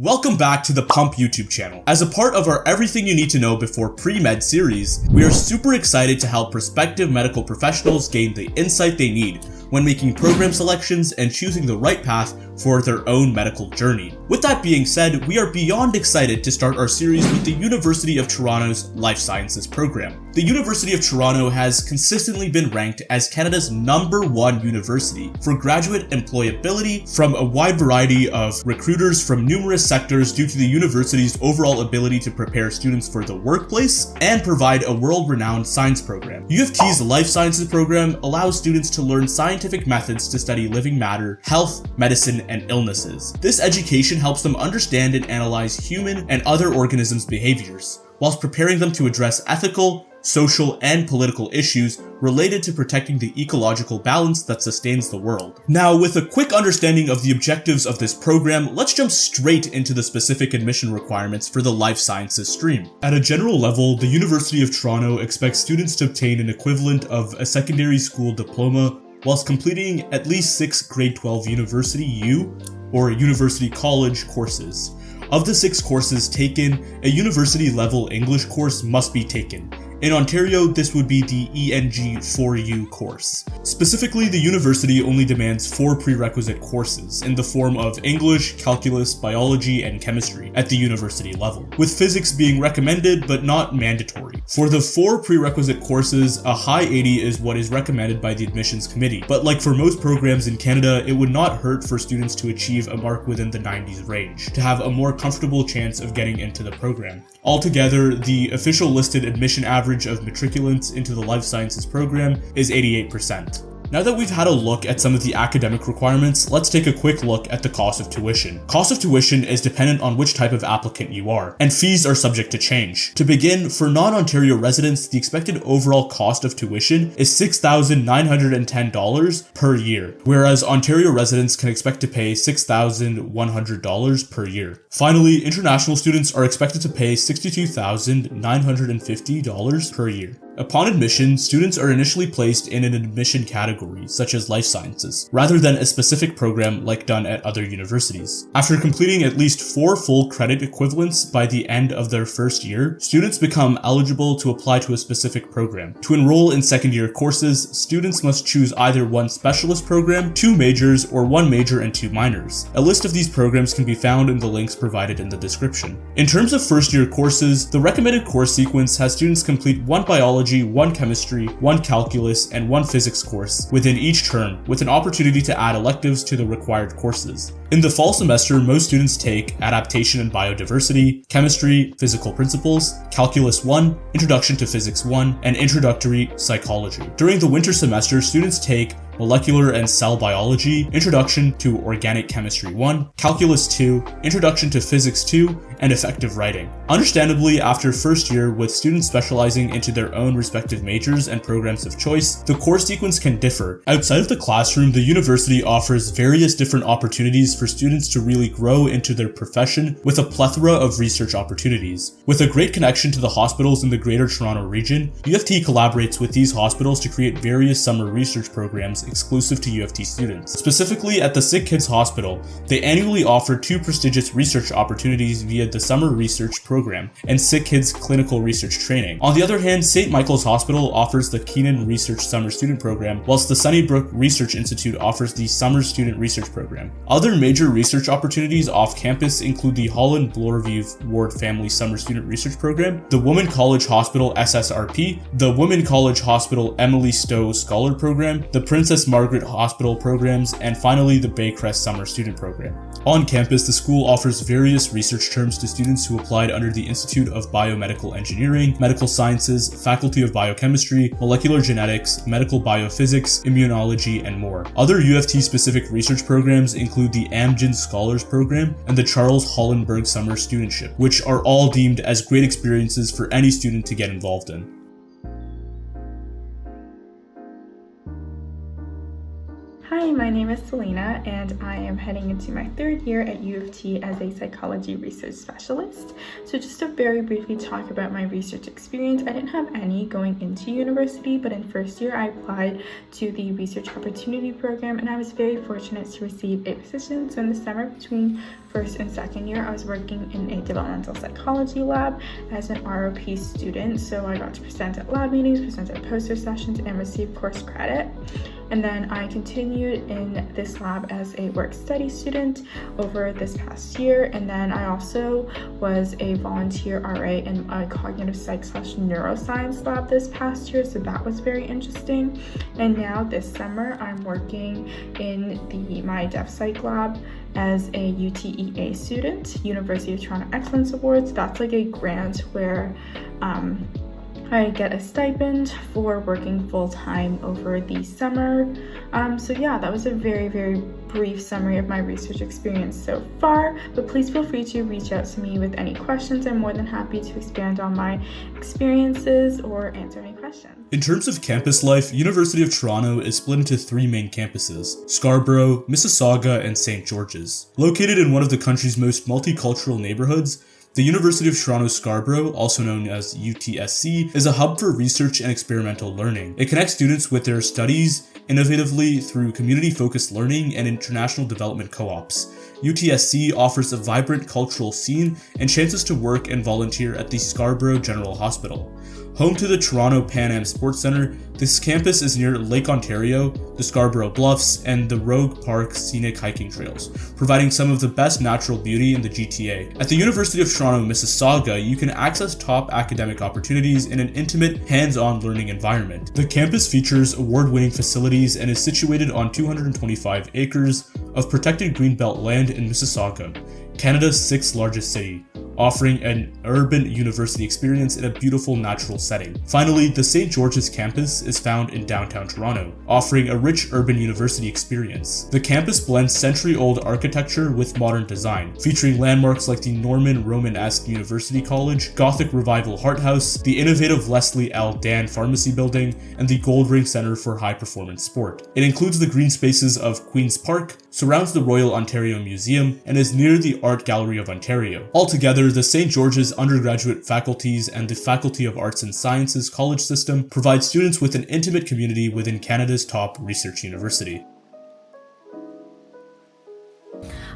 Welcome back to the PuMP YouTube channel. As a part of our Everything You Need to Know Before Pre-Med series, we are super excited to help prospective medical professionals gain the insight they need when making program selections and choosing the right path for their own medical journey. With that being said, we are beyond excited to start our series with the University of Toronto's Life Sciences program. The University of Toronto has consistently been ranked as Canada's #1 university for graduate employability from a wide variety of recruiters from numerous sectors due to the university's overall ability to prepare students for the workplace and provide a world-renowned science program. UofT's Life Sciences program allows students to learn scientific methods to study living matter, health, medicine, and illnesses. This education helps them understand and analyze human and other organisms' behaviors, whilst preparing them to address ethical, social, and political issues related to protecting the ecological balance that sustains the world. Now, with a quick understanding of the objectives of this program, let's jump straight into the specific admission requirements for the Life Sciences stream. At a general level, the University of Toronto expects students to obtain an equivalent of a secondary school diploma whilst completing at least 6 grade 12 University U or University College courses. Of the 6 courses taken, a university-level English course must be taken. In Ontario, this would be the ENG 4U course. Specifically, the university only demands 4 prerequisite courses in the form of English, calculus, biology, and chemistry at the university level, with physics being recommended but not mandatory. For the 4 prerequisite courses, a high 80 is what is recommended by the admissions committee, but like for most programs in Canada, it would not hurt for students to achieve a mark within the 90s range to have a more comfortable chance of getting into the program. Altogether, the official listed admission average of matriculants into the Life Sciences program is 88%. Now that we've had a look at some of the academic requirements, let's take a quick look at the cost of tuition. Cost of tuition is dependent on which type of applicant you are, and fees are subject to change. To begin, for non-Ontario residents, the expected overall cost of tuition is $6,910 per year, whereas Ontario residents can expect to pay $6,100 per year. Finally, international students are expected to pay $62,950 per year. Upon admission, students are initially placed in an admission category, such as Life Sciences, rather than a specific program like done at other universities. After completing at least 4 full credit equivalents by the end of their first year, students become eligible to apply to a specific program. To enroll in second-year courses, students must choose either one specialist program, 2 majors, or 1 major and 2 minors. A list of these programs can be found in the links provided in the description. In terms of first-year courses, the recommended course sequence has students complete 1 biology, 1 chemistry, 1 calculus, and 1 physics course within each term, with an opportunity to add electives to the required courses. In the fall semester, most students take Adaptation and Biodiversity, Chemistry, Physical Principles, Calculus 1, Introduction to Physics 1, and Introductory Psychology. During the winter semester, students take Molecular and Cell Biology, Introduction to Organic Chemistry 1, Calculus 2, Introduction to Physics 2, and Effective Writing. Understandably, after first year, with students specializing into their own respective majors and programs of choice, the course sequence can differ. Outside of the classroom, the university offers various different opportunities for students to really grow into their profession with a plethora of research opportunities. With a great connection to the hospitals in the Greater Toronto region, UofT collaborates with these hospitals to create various summer research programs exclusive to UofT students. Specifically at the Sick Kids Hospital, they annually offer 2 prestigious research opportunities via the Summer Research Program and Sick Kids Clinical Research Training. On the other hand, St. Michael's Hospital offers the Keenan Research Summer Student Program, whilst the Sunnybrook Research Institute offers the Summer Student Research Program. Other major research opportunities off campus include the Holland Bloorview Ward Family Summer Student Research Program, the Women College Hospital SSRP, the Women College Hospital Emily Stowe Scholar Program, the Princess Margaret Hospital programs, and finally the Baycrest Summer Student Program. On campus, the school offers various research terms to students who applied under the Institute of Biomedical Engineering, Medical Sciences, Faculty of Biochemistry, Molecular Genetics, Medical Biophysics, Immunology, and more. Other UofT-specific research programs include the Amgen Scholars Program and the Charles Hollenberg Summer Studentship, which are all deemed as great experiences for any student to get involved in. Hi Hi, my name is Selina, and I am heading into my third year at UofT as a psychology research specialist. So just to very briefly talk about my research experience, I didn't have any going into university, but in first year I applied to the Research Opportunity Program, and I was very fortunate to receive a position. So in the summer between first and second year, I was working in a developmental psychology lab as an ROP student. So I got to present at lab meetings, present at poster sessions, and receive course credit. And then I continued in this lab as a work study student over this past year. And then I also was a volunteer RA in a cognitive psych/neuroscience lab this past year. So that was very interesting. And now this summer, I'm working in my Dev Psych lab as a UTEA student, University of Toronto Excellence Awards. That's like a grant where I get a stipend for working full-time over the summer. So yeah, that was a very, very brief summary of my research experience so far, but please feel free to reach out to me with any questions. I'm more than happy to expand on my experiences or answer any questions. In terms of campus life, University of Toronto is split into three main campuses: Scarborough, Mississauga, and St. George's. Located in one of the country's most multicultural neighborhoods, the University of Toronto Scarborough, also known as UTSC, is a hub for research and experimental learning. It connects students with their studies innovatively through community-focused learning and international development co-ops. UTSC offers a vibrant cultural scene and chances to work and volunteer at the Scarborough General Hospital. Home to the Toronto Pan Am Sports Centre, this campus is near Lake Ontario, the Scarborough Bluffs, and the Rogue Park scenic hiking trails, providing some of the best natural beauty in the GTA. At the University of Toronto Mississauga, you can access top academic opportunities in an intimate, hands-on learning environment. The campus features award-winning facilities and is situated on 225 acres of protected greenbelt land in Mississauga, Canada's 6th largest city, offering an urban university experience in a beautiful natural setting. Finally, the St. George's campus is found in downtown Toronto, offering a rich urban university experience. The campus blends century-old architecture with modern design, featuring landmarks like the Norman Romanesque University College, Gothic Revival Hart House, the innovative Leslie L. Dan Pharmacy Building, and the Gold Ring Center for High Performance Sport. It includes the green spaces of Queen's Park, surrounds the Royal Ontario Museum, and is near the Art Gallery of Ontario. Altogether, the St. George's undergraduate faculties and the Faculty of Arts and Sciences college system provide students with an intimate community within Canada's top research university.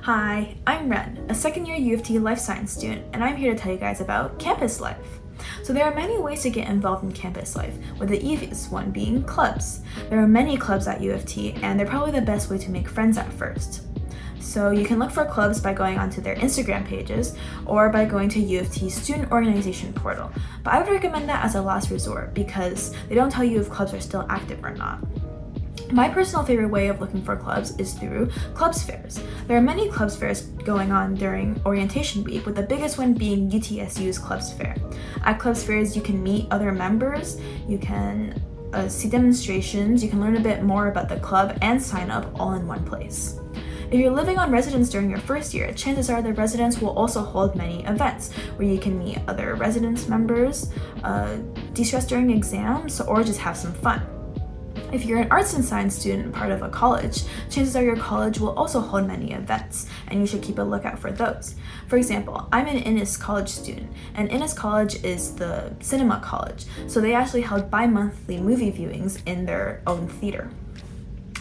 Hi, I'm Ren, a second-year UofT Life Sciences student, and I'm here to tell you guys about campus life. So there are many ways to get involved in campus life, with the easiest one being clubs. There are many clubs at UofT, and they're probably the best way to make friends at first. So you can look for clubs by going onto their Instagram pages or by going to UofT's student organization portal. But I would recommend that as a last resort because they don't tell you if clubs are still active or not. My personal favorite way of looking for clubs is through clubs fairs. There are many clubs fairs going on during orientation week, with the biggest one being UTSU's clubs fair. At clubs fairs, you can meet other members, you can see demonstrations, you can learn a bit more about the club and sign up all in one place. If you're living on residence during your first year, chances are the residence will also hold many events where you can meet other residence members, de-stress during exams, or just have some fun. If you're an arts and science student part of a college, chances are your college will also hold many events, and you should keep a lookout for those. For example, I'm an Innis College student, and Innis College is the cinema college, so they actually held bi-monthly movie viewings in their own theater.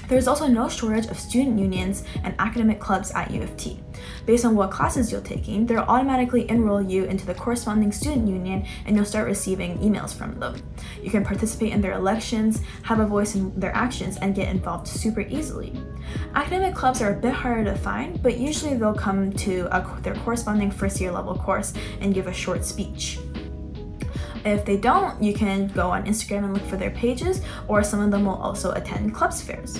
There's also no shortage of student unions and academic clubs at UofT. Based on what classes you're taking, they'll automatically enroll you into the corresponding student union and you'll start receiving emails from them. You can participate in their elections, have a voice in their actions, and get involved super easily. Academic clubs are a bit harder to find, but usually they'll come to their corresponding first year level course and give a short speech. If they don't, you can go on Instagram and look for their pages, or some of them will also attend clubs fairs.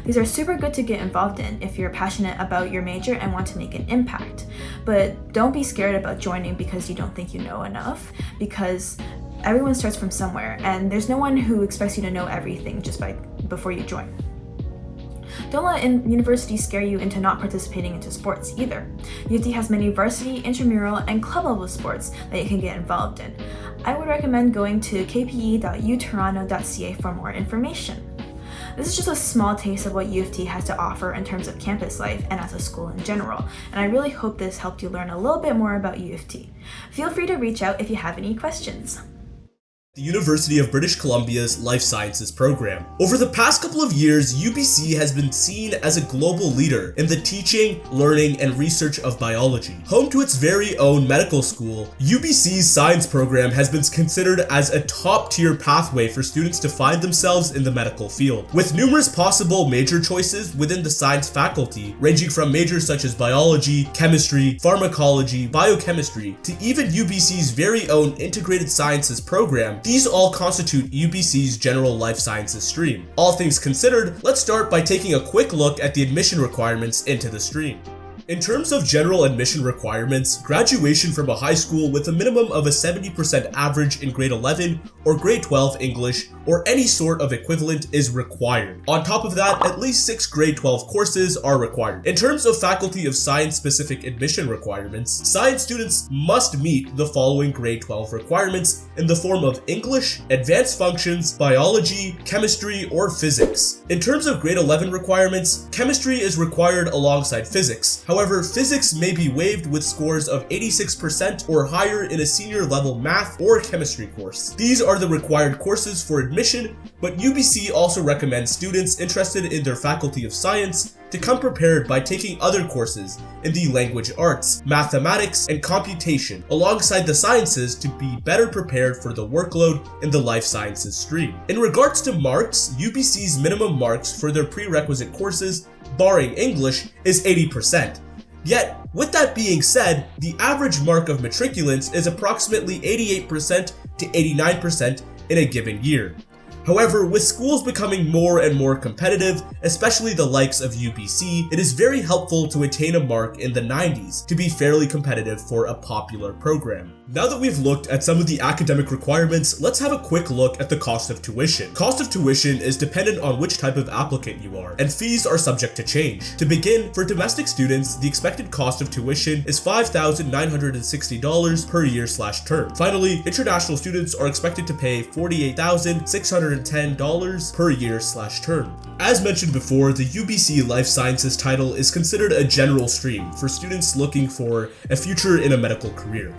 These are super good to get involved in if you're passionate about your major and want to make an impact. But don't be scared about joining because you don't think you know enough, because everyone starts from somewhere and there's no one who expects you to know everything just before you join. Don't let university scare you into not participating into sports either. UofT has many varsity, intramural, and club level sports that you can get involved in. I would recommend going to kpe.utoronto.ca for more information. This is just a small taste of what UofT has to offer in terms of campus life and as a school in general, and I really hope this helped you learn a little bit more about UofT. Feel free to reach out if you have any questions. The University of British Columbia's Life Sciences program. Over the past couple of years, UBC has been seen as a global leader in the teaching, learning, and research of biology. Home to its very own medical school, UBC's science program has been considered as a top-tier pathway for students to find themselves in the medical field, with numerous possible major choices within the science faculty, ranging from majors such as biology, chemistry, pharmacology, biochemistry, to even UBC's very own integrated sciences program. These all constitute UBC's general life sciences stream. All things considered, let's start by taking a quick look at the admission requirements into the stream. In terms of general admission requirements, graduation from a high school with a minimum of a 70% average in grade 11 or grade 12 English or any sort of equivalent is required. On top of that, at least 6 grade 12 courses are required. In terms of Faculty of Science specific admission requirements, science students must meet the following grade 12 requirements in the form of English, advanced functions, biology, chemistry, or physics. In terms of grade 11 requirements, chemistry is required alongside physics. However, physics may be waived with scores of 86% or higher in a senior level math or chemistry course. These are the required courses for admission, but UBC also recommends students interested in their Faculty of Science to come prepared by taking other courses in the language arts, mathematics, and computation alongside the sciences to be better prepared for the workload in the life sciences stream. In regards to marks, UBC's minimum marks for their prerequisite courses, barring English, is 80%. Yet, with that being said, the average mark of matriculants is approximately 88% to 89% in a given year. However, with schools becoming more and more competitive, especially the likes of UBC, it is very helpful to attain a mark in the 90s to be fairly competitive for a popular program. Now that we've looked at some of the academic requirements, let's have a quick look at the cost of tuition. Cost of tuition is dependent on which type of applicant you are, and fees are subject to change. To begin, for domestic students, the expected cost of tuition is $5,960 per year/term. Finally, international students are expected to pay $48,610 per year/term. As mentioned before, the UBC Life Sciences title is considered a general stream for students looking for a future in a medical career.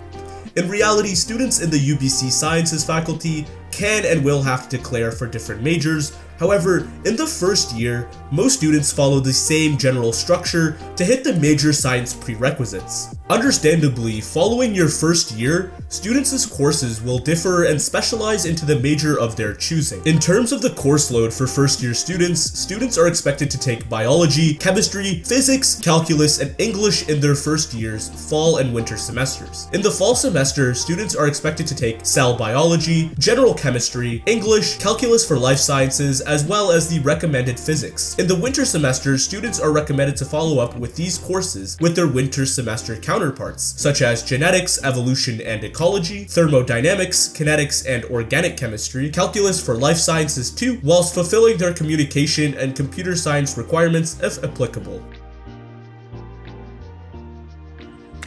In reality, students in the UBC Sciences faculty can and will have to declare for different majors. However, in the first year, most students follow the same general structure to hit the major science prerequisites. Understandably, following your first year, students' courses will differ and specialize into the major of their choosing. In terms of the course load for first-year students are expected to take biology, chemistry, physics, calculus, and English in their first year's fall and winter semesters. In the fall semester, students are expected to take cell biology, general chemistry, English, calculus for life sciences, as well as the recommended physics. In the winter semester, students are recommended to follow up with these courses with their winter semester counterparts, such as genetics, evolution and ecology, thermodynamics, kinetics and organic chemistry, calculus for life sciences too, whilst fulfilling their communication and computer science requirements if applicable.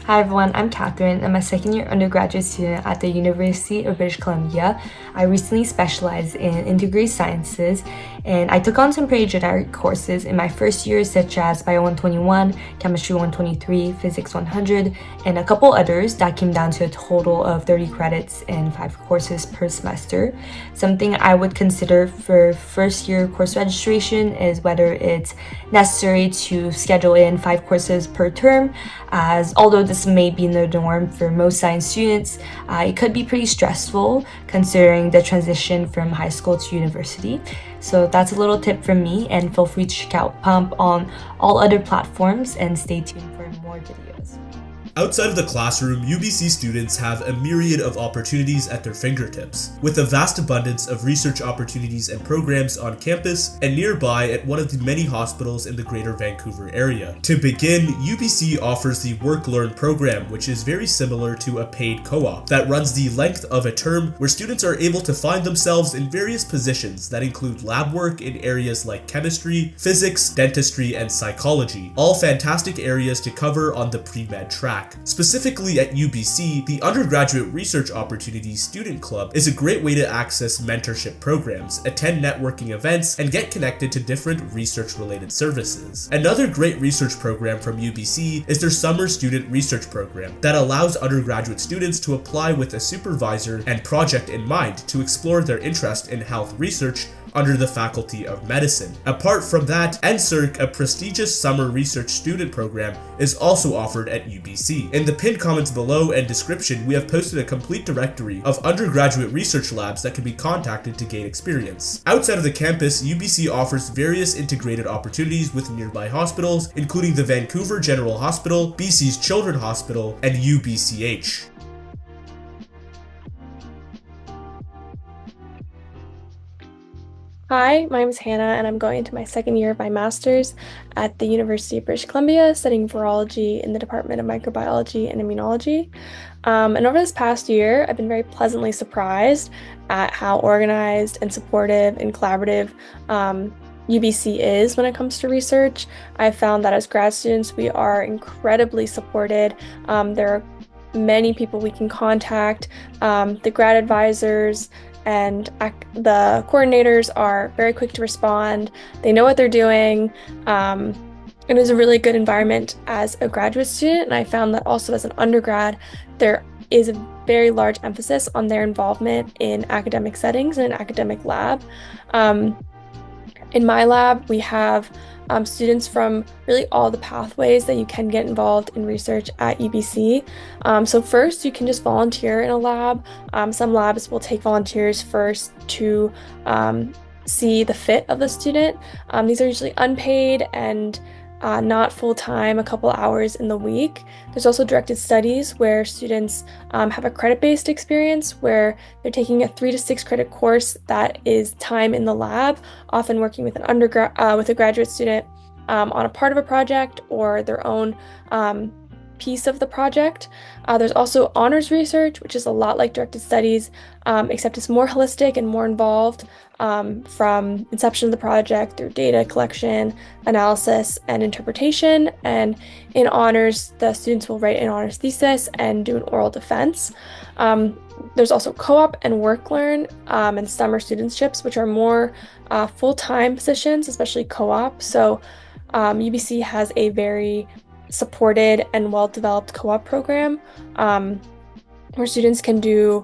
Hi everyone, I'm Catherine. I'm a second year undergraduate student at the University of British Columbia. I recently specialized in integrated sciences and I took on some pretty generic courses in my first year such as Bio 121, Chemistry 123, Physics 100, and a couple others that came down to a total of 30 credits and 5 courses per semester. Something I would consider for first year course registration is whether it's necessary to schedule in 5 courses per term, as although this may be the norm for most science students, it could be pretty stressful considering the transition from high school to university. So that's a little tip from me, and feel free to check out PuMP on all other platforms and stay tuned for more videos. Outside of the classroom, UBC students have a myriad of opportunities at their fingertips, with a vast abundance of research opportunities and programs on campus and nearby at one of the many hospitals in the Greater Vancouver area. To begin, UBC offers the Work-Learn program, which is very similar to a paid co-op that runs the length of a term, where students are able to find themselves in various positions that include lab work in areas like chemistry, physics, dentistry, and psychology, all fantastic areas to cover on the pre-med track. stack. Specifically at UBC, the Undergraduate Research Opportunities Student Club is a great way to access mentorship programs, attend networking events, and get connected to different research-related services. Another great research program from UBC is their Summer Student Research Program that allows undergraduate students to apply with a supervisor and project in mind to explore their interest in health research under the Faculty of Medicine. Apart from that, NSERC, a prestigious summer research student program, is also offered at UBC. In the pinned comments below and description, we have posted a complete directory of undergraduate research labs that can be contacted to gain experience. Outside of the campus, UBC offers various integrated opportunities with nearby hospitals, including the Vancouver General Hospital, BC's Children's Hospital, and UBCH. Hi, my name is Hannah, and I'm going into my second year of my master's at the University of British Columbia, studying virology in the Department of Microbiology and Immunology. And over this past year, I've been very pleasantly surprised at how organized and supportive and collaborative UBC is when it comes to research. I've found that as grad students, we are incredibly supported. There are many people we can contact. The grad advisors and the coordinators are very quick to respond. They know what they're doing. It is a really good environment as a graduate student, and I found that also as an undergrad, there is a very large emphasis on their involvement in academic settings and an academic lab. In my lab, we have students from really all the pathways that you can get involved in research at UBC. So first, you can just volunteer in a lab. Some labs will take volunteers first to see the fit of the student. These are usually unpaid and not full-time, a couple hours in the week. There's also directed studies where students have a credit-based experience where they're taking a 3 to 6 credit course that is time in the lab, often working with with a graduate student on a part of a project or their own piece of the project. There's also honors research, which is a lot like directed studies, except it's more holistic and more involved from inception of the project through data collection, analysis, and interpretation. And in honors, the students will write an honors thesis and do an oral defense. There's also co-op and work-learn and summer studentships, which are more full-time positions, especially co-op. So UBC has a very supported and well-developed co-op program where students can do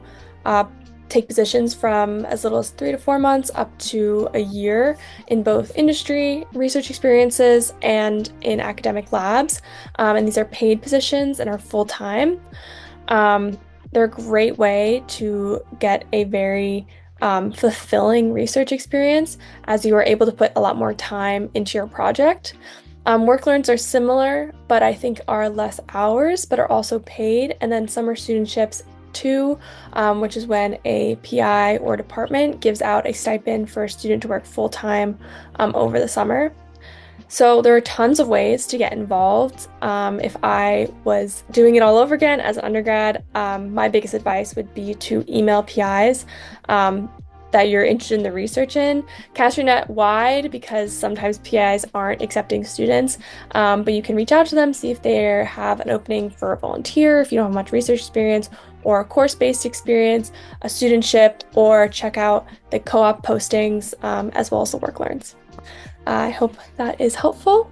take positions from as little as 3 to 4 months up to a year in both industry, research experiences, and in academic labs. And these are paid positions and are full-time. They're a great way to get a very fulfilling research experience as you are able to put a lot more time into your project. Work-learns are similar, but I think are less hours, but are also paid. And then summer studentships too, which is when a PI or department gives out a stipend for a student to work full-time over the summer. So there are tons of ways to get involved. If I was doing it all over again as an undergrad, my biggest advice would be to email PIs that you're interested in the research in. Cast your net wide because sometimes PIs aren't accepting students, but you can reach out to them, see if they have an opening for a volunteer, if you don't have much research experience, or a course-based experience, a studentship, or check out the co-op postings as well as the work-learns. I hope that is helpful.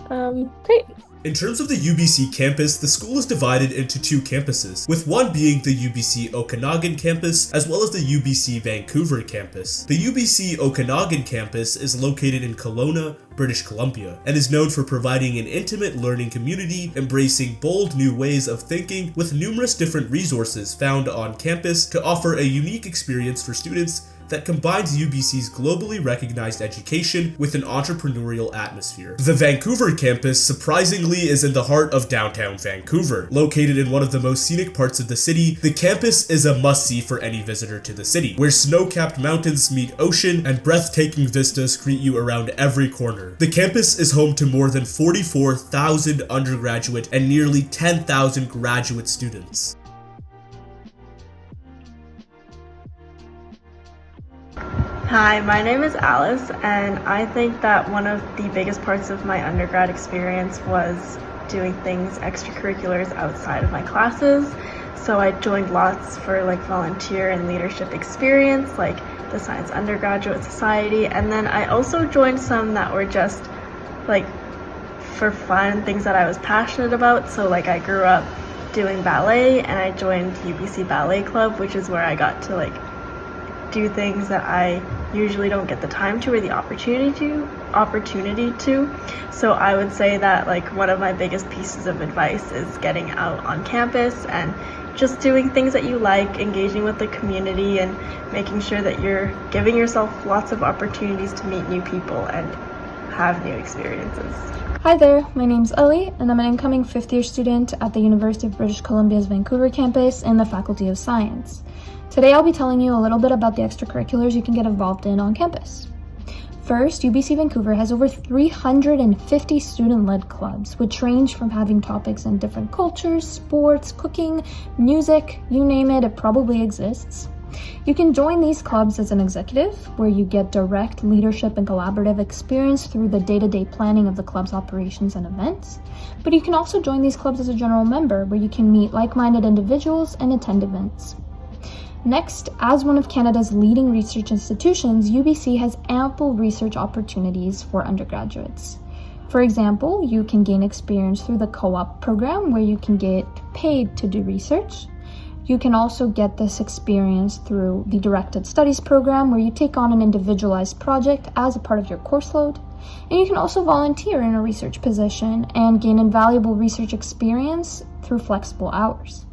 Great. In terms of the UBC campus, the school is divided into 2 campuses, with one being the UBC Okanagan campus, as well as the UBC Vancouver campus. The UBC Okanagan campus is located in Kelowna, British Columbia, and is known for providing an intimate learning community, embracing bold new ways of thinking, with numerous different resources found on campus to offer a unique experience for students that combines UBC's globally recognized education with an entrepreneurial atmosphere. The Vancouver campus, surprisingly, is in the heart of downtown Vancouver. Located in one of the most scenic parts of the city, the campus is a must-see for any visitor to the city, where snow-capped mountains meet ocean and breathtaking vistas greet you around every corner. The campus is home to more than 44,000 undergraduate and nearly 10,000 graduate students. Hi, my name is Alice, and I think that one of the biggest parts of my undergrad experience was doing things, extracurriculars outside of my classes. So I joined lots for like volunteer and leadership experience, like the Science Undergraduate Society. And then I also joined some that were just like for fun, things that I was passionate about. So like I grew up doing ballet, and I joined UBC Ballet Club, which is where I got to like do things that I usually don't get the time to or the opportunity to. So I would say that like one of my biggest pieces of advice is getting out on campus and just doing things that you like, engaging with the community, and making sure that you're giving yourself lots of opportunities to meet new people and have new experiences. Hi there, my name's Ellie, and I'm an incoming fifth-year student at the University of British Columbia's Vancouver campus in the Faculty of Science. Today I'll be telling you a little bit about the extracurriculars you can get involved in on campus. First, UBC Vancouver has over 350 student-led clubs, which range from having topics in different cultures, sports, cooking, music, you name it, it probably exists. You can join these clubs as an executive, where you get direct leadership and collaborative experience through the day-to-day planning of the club's operations and events. But you can also join these clubs as a general member, where you can meet like-minded individuals and attend events. Next, as one of Canada's leading research institutions, UBC has ample research opportunities for undergraduates. For example, you can gain experience through the co-op program, where you can get paid to do research. You can also get this experience through the Directed Studies program, where you take on an individualized project as a part of your course load. And you can also volunteer in a research position and gain invaluable research experience through flexible hours.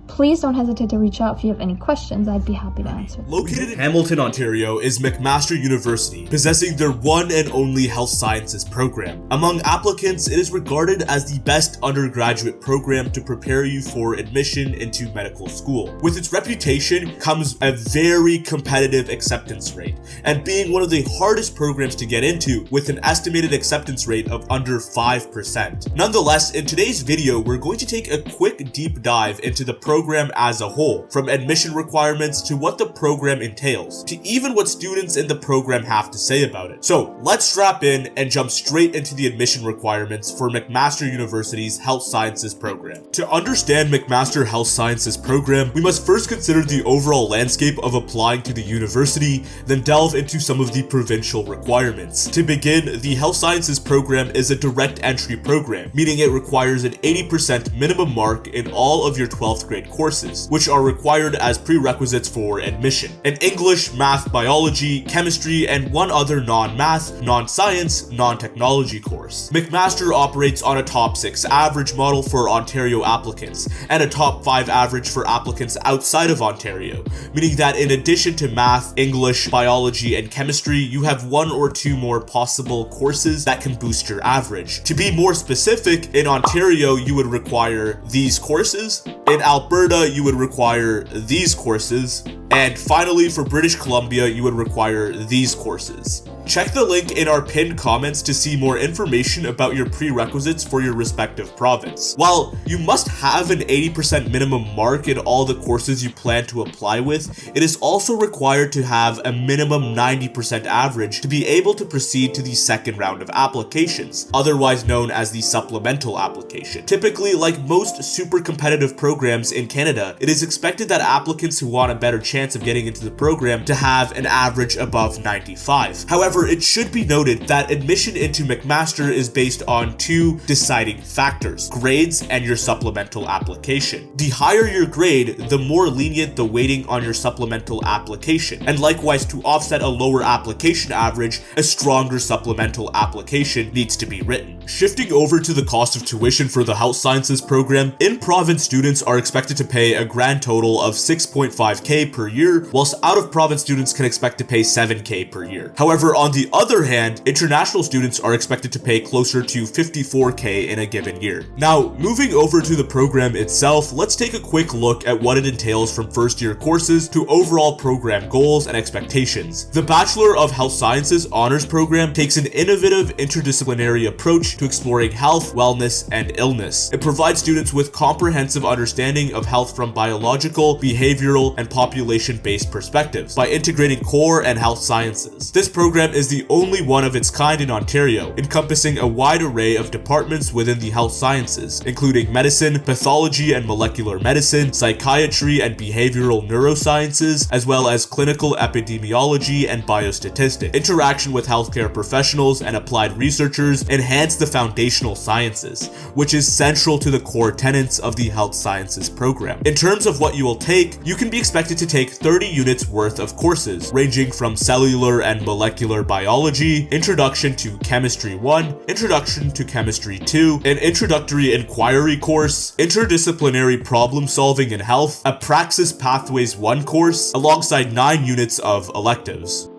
Please don't hesitate to reach out if you have any questions. I'd be happy to answer. Located in Hamilton, Ontario is McMaster University, possessing their one and only health sciences program. Among applicants, it is regarded as the best undergraduate program to prepare you for admission into medical school. With its reputation comes a very competitive acceptance rate, and being one of the hardest programs to get into with an estimated acceptance rate of under 5%. Nonetheless, in today's video, we're going to take a quick deep dive into the program as a whole, from admission requirements to what the program entails, to even what students in the program have to say about it. So let's strap in and jump straight into the admission requirements for McMaster University's Health Sciences program. To understand McMaster Health Sciences program, we must first consider the overall landscape of applying to the university, then delve into some of the provincial requirements. To begin, the Health Sciences program is a direct entry program, meaning it requires an 80% minimum mark in all of your 12th grade courses, which are required as prerequisites for admission. An English, math, biology, chemistry, and one other non-math, non-science, non-technology course. McMaster operates on a top 6 average model for Ontario applicants, and a top 5 average for applicants outside of Ontario, meaning that in addition to math, English, biology, and chemistry, you have 1 or 2 more possible courses that can boost your average. To be more specific, in Ontario, you would require these courses. In Alberta, you would require these courses. And finally, for British Columbia, you would require these courses. Check the link in our pinned comments to see more information about your prerequisites for your respective province. While you must have an 80% minimum mark in all the courses you plan to apply with, it is also required to have a minimum 90% average to be able to proceed to the second round of applications, otherwise known as the supplemental application. Typically, like most super competitive programs in Canada, it is expected that applicants who want a better chance of getting into the program to have an average above 95. However, it should be noted that admission into McMaster is based on 2 deciding factors: grades and your supplemental application. The higher your grade, the more lenient the weighting on your supplemental application, and likewise, to offset a lower application average, a stronger supplemental application needs to be written. Shifting over to the cost of tuition for the Health Sciences program, in-province students are expected to pay a grand total of $6.5K per year, whilst out-of-province students can expect to pay $7K per year. However, on the other hand, international students are expected to pay closer to $54K in a given year. Now, moving over to the program itself, let's take a quick look at what it entails from first-year courses to overall program goals and expectations. The Bachelor of Health Sciences honors program takes an innovative interdisciplinary approach to exploring health, wellness, and illness. It provides students with comprehensive understanding of health from biological, behavioral, and population-based perspectives by integrating core and health sciences. This program is the only one of its kind in Ontario, encompassing a wide array of departments within the health sciences, including medicine, pathology and molecular medicine, psychiatry and behavioral neurosciences, as well as clinical epidemiology and biostatistics. Interaction with healthcare professionals and applied researchers enhance the foundational sciences, which is central to the core tenets of the health sciences program. In terms of what you will take, you can be expected to take 30 units worth of courses, ranging from cellular and molecular biology, Introduction to Chemistry 1, Introduction to Chemistry 2, an Introductory Inquiry course, Interdisciplinary Problem Solving in Health, a Praxis Pathways 1 course, alongside 9 units of electives.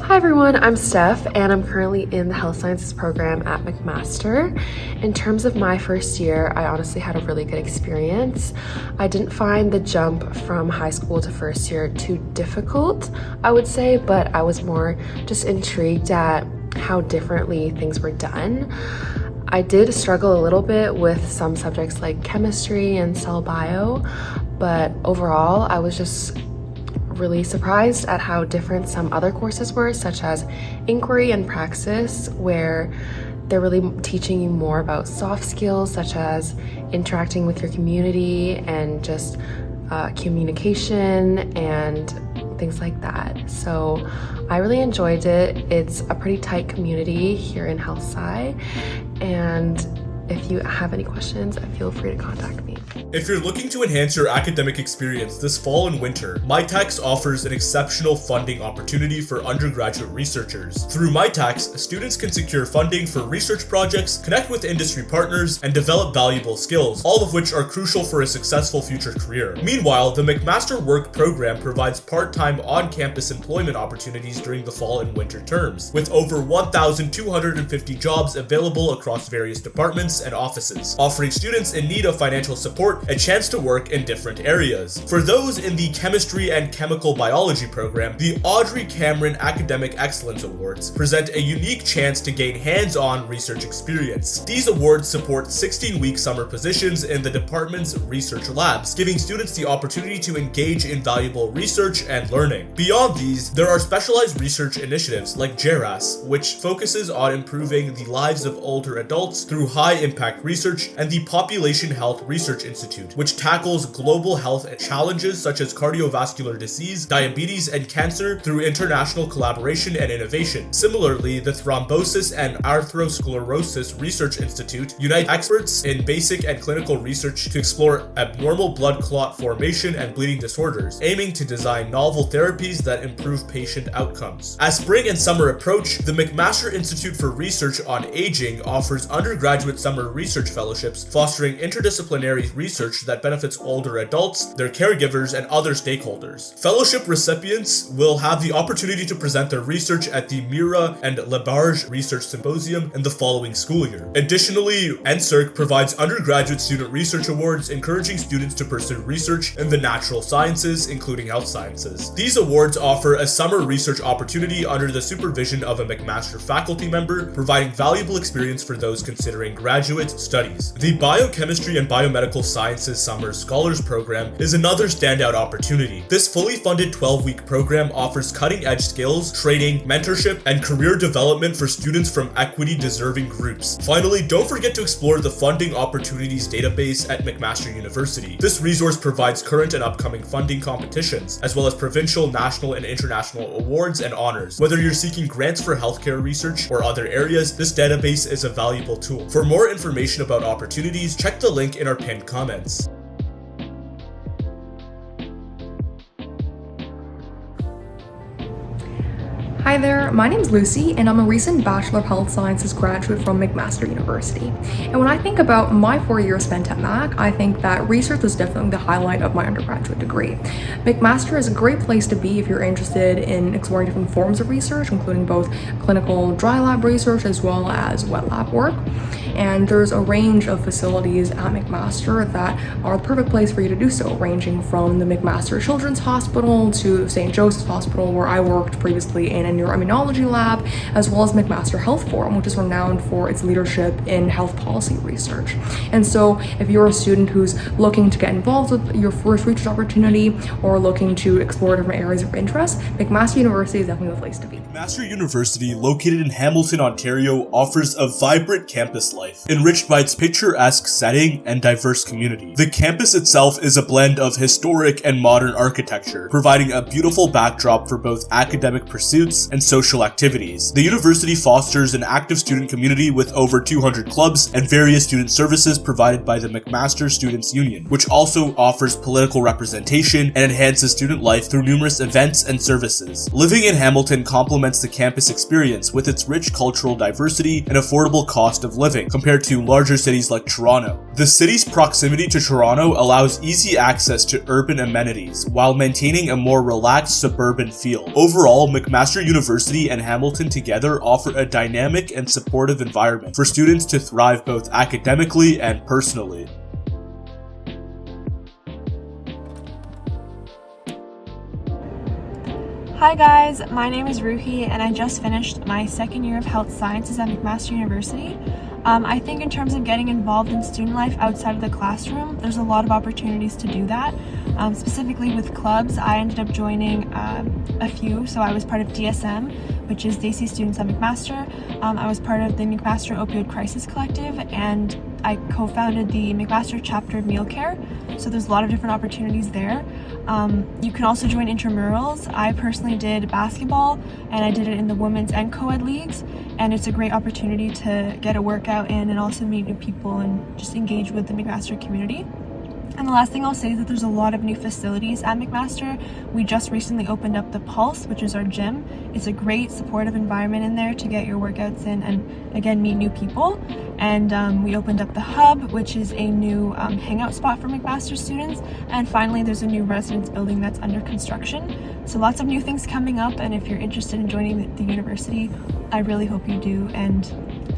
Hi everyone, I'm Steph and I'm currently in the Health Sciences program at McMaster. In terms of my first year, I honestly had a really good experience. I didn't find the jump from high school to first year too difficult, I would say, but I was more just intrigued at how differently things were done. I did struggle a little bit with some subjects like chemistry and cell bio, but overall I was just really surprised at how different some other courses were, such as inquiry and praxis, where they're really teaching you more about soft skills such as interacting with your community and just communication and things like that. So I really enjoyed it. It's a pretty tight community here in Health Sci, and if you have any questions, feel free to contact me. If you're looking to enhance your academic experience this fall and winter, MyTax offers an exceptional funding opportunity for undergraduate researchers. Through MyTax, students can secure funding for research projects, connect with industry partners, and develop valuable skills, all of which are crucial for a successful future career. Meanwhile, the McMaster Work program provides part-time on-campus employment opportunities during the fall and winter terms, with over 1,250 jobs available across various departments and offices, offering students in need of financial support a chance to work in different areas. For those in the Chemistry and Chemical Biology program, the Audrey Cameron Academic Excellence Awards present a unique chance to gain hands-on research experience. These awards support 16-week summer positions in the department's research labs, giving students the opportunity to engage in valuable research and learning. Beyond these, there are specialized research initiatives like JERAS, which focuses on improving the lives of older adults through high-impact research, and the Population Health Research Institute, which tackles global health challenges such as cardiovascular disease, diabetes, and cancer through international collaboration and innovation. Similarly, the Thrombosis and Atherosclerosis Research Institute unites experts in basic and clinical research to explore abnormal blood clot formation and bleeding disorders, aiming to design novel therapies that improve patient outcomes. As spring and summer approach, the McMaster Institute for Research on Aging offers undergraduate summer research fellowships, fostering interdisciplinary research that benefits older adults, their caregivers, and other stakeholders. Fellowship recipients will have the opportunity to present their research at the Mira and Labarge Research Symposium in the following school year. Additionally, NSERC provides undergraduate student research awards, encouraging students to pursue research in the natural sciences, including health sciences. These awards offer a summer research opportunity under the supervision of a McMaster faculty member, providing valuable experience for those considering graduate studies. The Biochemistry and Biomedical Sciences Summer Scholars Program is another standout opportunity. This fully funded 12-week program offers cutting-edge skills, training, mentorship, and career development for students from equity-deserving groups. Finally, don't forget to explore the Funding Opportunities database at McMaster University. This resource provides current and upcoming funding competitions, as well as provincial, national, and international awards and honors. Whether you're seeking grants for healthcare research or other areas, this database is a valuable tool. For more information about opportunities, check the link in our pinned comments. Hi there, my name's Lucy and I'm a recent Bachelor of Health Sciences graduate from McMaster University. And when I think about my 4 years spent at Mac, I think that research was definitely the highlight of my undergraduate degree. McMaster is a great place to be if you're interested in exploring different forms of research, including both clinical dry lab research as well as wet lab work. And there's a range of facilities at McMaster that are the perfect place for you to do so, ranging from the McMaster Children's Hospital to St. Joseph's Hospital, where I worked previously in a neuroimmunology lab, as well as McMaster Health Forum, which is renowned for its leadership in health policy research. And so if you're a student who's looking to get involved with your first research opportunity or looking to explore different areas of interest, McMaster University is definitely the place to be. McMaster University, located in Hamilton, Ontario, offers a vibrant campus life, enriched by its picturesque setting and diverse community. The campus itself is a blend of historic and modern architecture, providing a beautiful backdrop for both academic pursuits and social activities. The university fosters an active student community with over 200 clubs and various student services provided by the McMaster Students' Union, which also offers political representation and enhances student life through numerous events and services. Living in Hamilton complements the campus experience with its rich cultural diversity and affordable cost of living compared to larger cities like Toronto. The city's proximity to Toronto allows easy access to urban amenities while maintaining a more relaxed suburban feel. Overall, McMaster University and Hamilton together offer a dynamic and supportive environment for students to thrive both academically and personally. Hi guys, my name is Ruhi and I just finished my second year of health sciences at McMaster University. I think in terms of getting involved in student life outside of the classroom, there's a lot of opportunities to do that. Specifically with clubs, I ended up joining a few. So I was part of DSM, which is Daisy Students at McMaster. I was part of the McMaster Opioid Crisis Collective, and I co-founded the McMaster chapter of Meal Care. So there's a lot of different opportunities there. You can also join intramurals. I personally did basketball, and I did it in the women's and co-ed leagues, and it's a great opportunity to get a workout in and also meet new people and just engage with the McMaster community. And the last thing I'll say is that there's a lot of new facilities at McMaster. We just recently opened up the Pulse, which is our gym. It's a great supportive environment in there to get your workouts in and again meet new people. And we opened up the Hub, which is a new hangout spot for McMaster students. And finally, there's a new residence building that's under construction. So lots of new things coming up, and if you're interested in joining the university, I really hope you do, and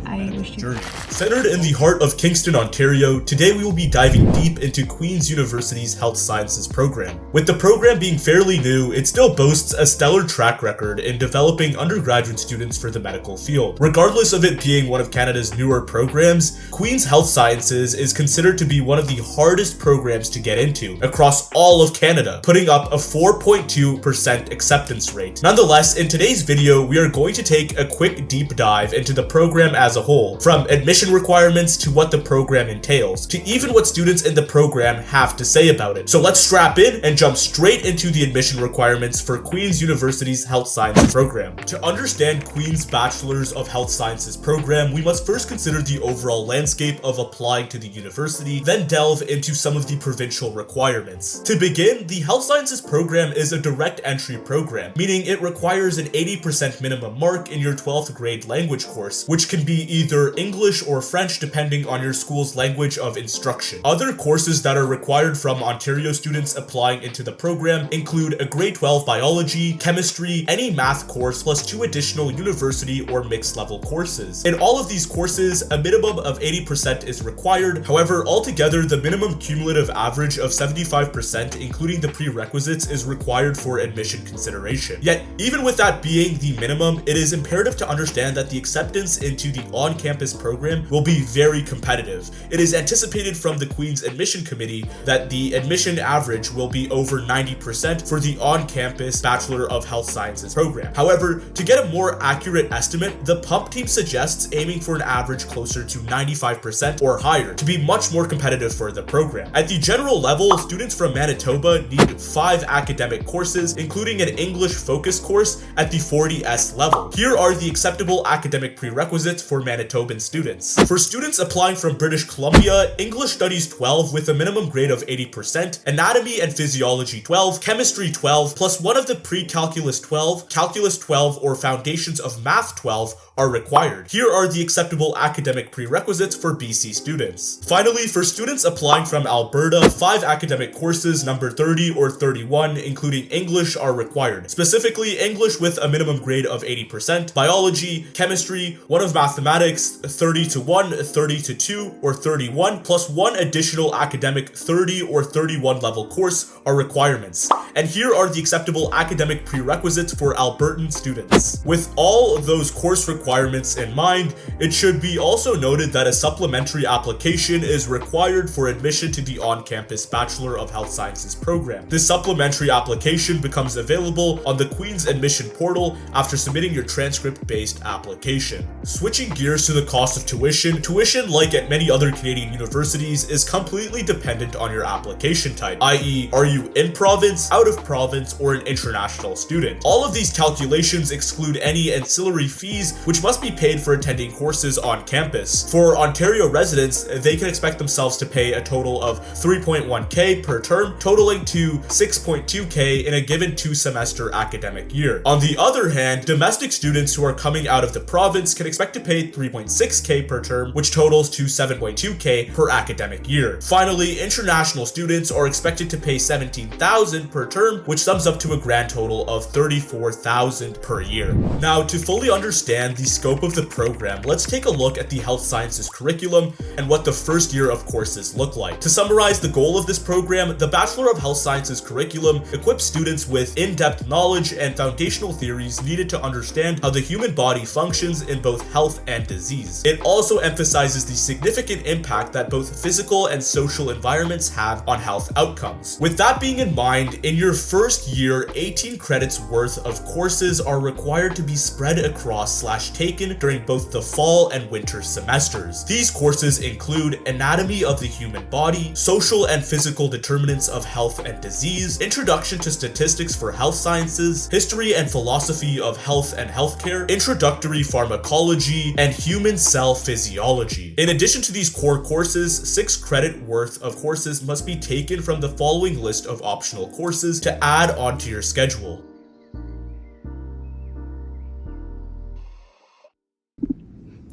I wish you. Centered in the heart of Kingston, Ontario, today we will be diving deep into Queen's University's Health Sciences program. With the program being fairly new, it still boasts a stellar track record in developing undergraduate students for the medical field. Regardless of it being one of Canada's newer programs, Queen's Health Sciences is considered to be one of the hardest programs to get into across all of Canada, putting up a 4.2% acceptance rate. Nonetheless, in today's video, we are going to take a quick deep dive into the program as a whole, from admission requirements to what the program entails, to even what students in the program have to say about it. So let's strap in and jump straight into the admission requirements for Queen's University's Health Sciences program. To understand Queen's Bachelor's of Health Sciences program, we must first consider the overall landscape of applying to the university, then delve into some of the provincial requirements. To begin, the Health Sciences program is a direct entry program, meaning it requires an 80% minimum mark in your 12th grade language course, which can be either English or French depending on your school's language of instruction. Other courses that are required from Ontario students applying into the program include a grade 12 biology, chemistry, any math course, plus 2 additional university or mixed level courses. In all of these courses, a minimum of 80% is required. However, altogether, the minimum cumulative average of 75%, including the prerequisites, is required for admission consideration. Yet, even with that being the minimum, it is imperative to understand that the acceptance into the on-campus program will be very competitive. It is anticipated from the Queen's Admission Committee that the admission average will be over 90% for the on-campus Bachelor of Health Sciences program. However, to get a more accurate estimate, the PuMP team suggests aiming for an average closer to 95% or higher to be much more competitive for the program. At the general level, students from Manitoba need 5 academic courses, including an English focus course at the 40S level. Here are the acceptable academic prerequisites for Manitoban students. For students applying from British Columbia, English Studies 12 with a minimum grade of 80%, Anatomy and Physiology 12, Chemistry 12, plus one of the Pre-Calculus 12, Calculus 12, or Foundations of Math 12, are required. Here are the acceptable academic prerequisites for BC students. Finally, for students applying from Alberta, 5 academic courses number 30 or 31, including English, are required. Specifically, English with a minimum grade of 80%, biology, chemistry, 1 of mathematics, 30 to 1, 30 to 2, or 31, plus 1 additional academic 30 or 31 level course are requirements. And here are the acceptable academic prerequisites for Albertan students. With all of those course requirements in mind, it should be also noted that a supplementary application is required for admission to the on-campus Bachelor of Health Sciences program. This supplementary application becomes available on the Queen's admission portal after submitting your transcript-based application. Switching gears to the cost of tuition, like at many other Canadian universities, is completely dependent on your application type, i.e., are you in province, out of province, or an international student? All of these calculations exclude any ancillary fees which must be paid for attending courses on campus. For Ontario residents, they can expect themselves to pay a total of 3.1k per term, totaling to 6.2k in a given 2-semester academic year. On the other hand, domestic students who are coming out of the province can expect to pay 3.6k per term, which totals to 7.2k per academic year. Finally, international students are expected to pay 17,000 per term, which sums up to a grand total of 34,000 per year. Now, to fully understand the scope of the program, let's take a look at the health sciences curriculum and what the first year of courses look like. To summarize the goal of this program, the Bachelor of Health Sciences curriculum equips students with in-depth knowledge and foundational theories needed to understand how the human body functions in both health and disease. It also emphasizes the significant impact that both physical and social environments have on health outcomes. With that being in mind, in your first year, 18 credits worth of courses are required to be spread across/taken during both the fall and winter semesters. These courses include anatomy of the human body, social and physical determinants of health and disease, introduction to statistics for health sciences, history and philosophy of health and healthcare, introductory pharmacology, and human cell physiology. In addition to these core courses, 6 credit worth of courses must be taken from the following list of optional courses to add onto your schedule.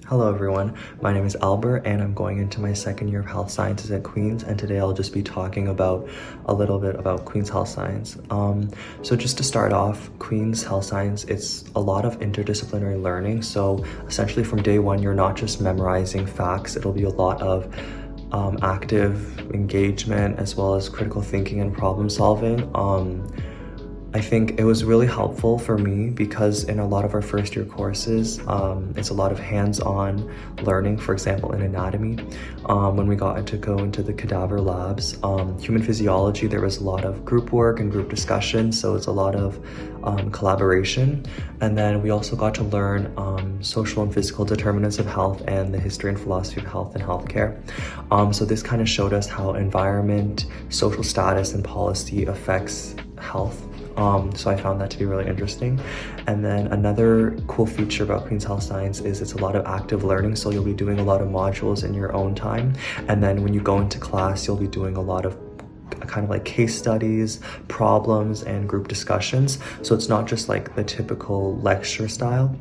Hello everyone, my name is Albert and I'm going into my second year of health sciences at Queen's, and today I'll just be talking about a little bit about Queen's Health Science. So just to start off, Queen's Health Science, it's a lot of interdisciplinary learning. So essentially from day one, you're not just memorizing facts, it'll be a lot of active engagement as well as critical thinking and problem solving. I think it was really helpful for me because in a lot of our first year courses, it's a lot of hands-on learning. For example, in anatomy, when we got to go into the cadaver labs, human physiology, there was a lot of group work and group discussion, so it's a lot of collaboration. And then we also got to learn social and physical determinants of health and the history and philosophy of health and healthcare. So this kind of showed us how environment, social status, and policy affects health. So I found that to be really interesting. And then another cool feature about Queen's Health Science is it's a lot of active learning, so you'll be doing a lot of modules in your own time. And then when you go into class, you'll be doing a lot of kind of like case studies, problems, and group discussions. So it's not just like the typical lecture style.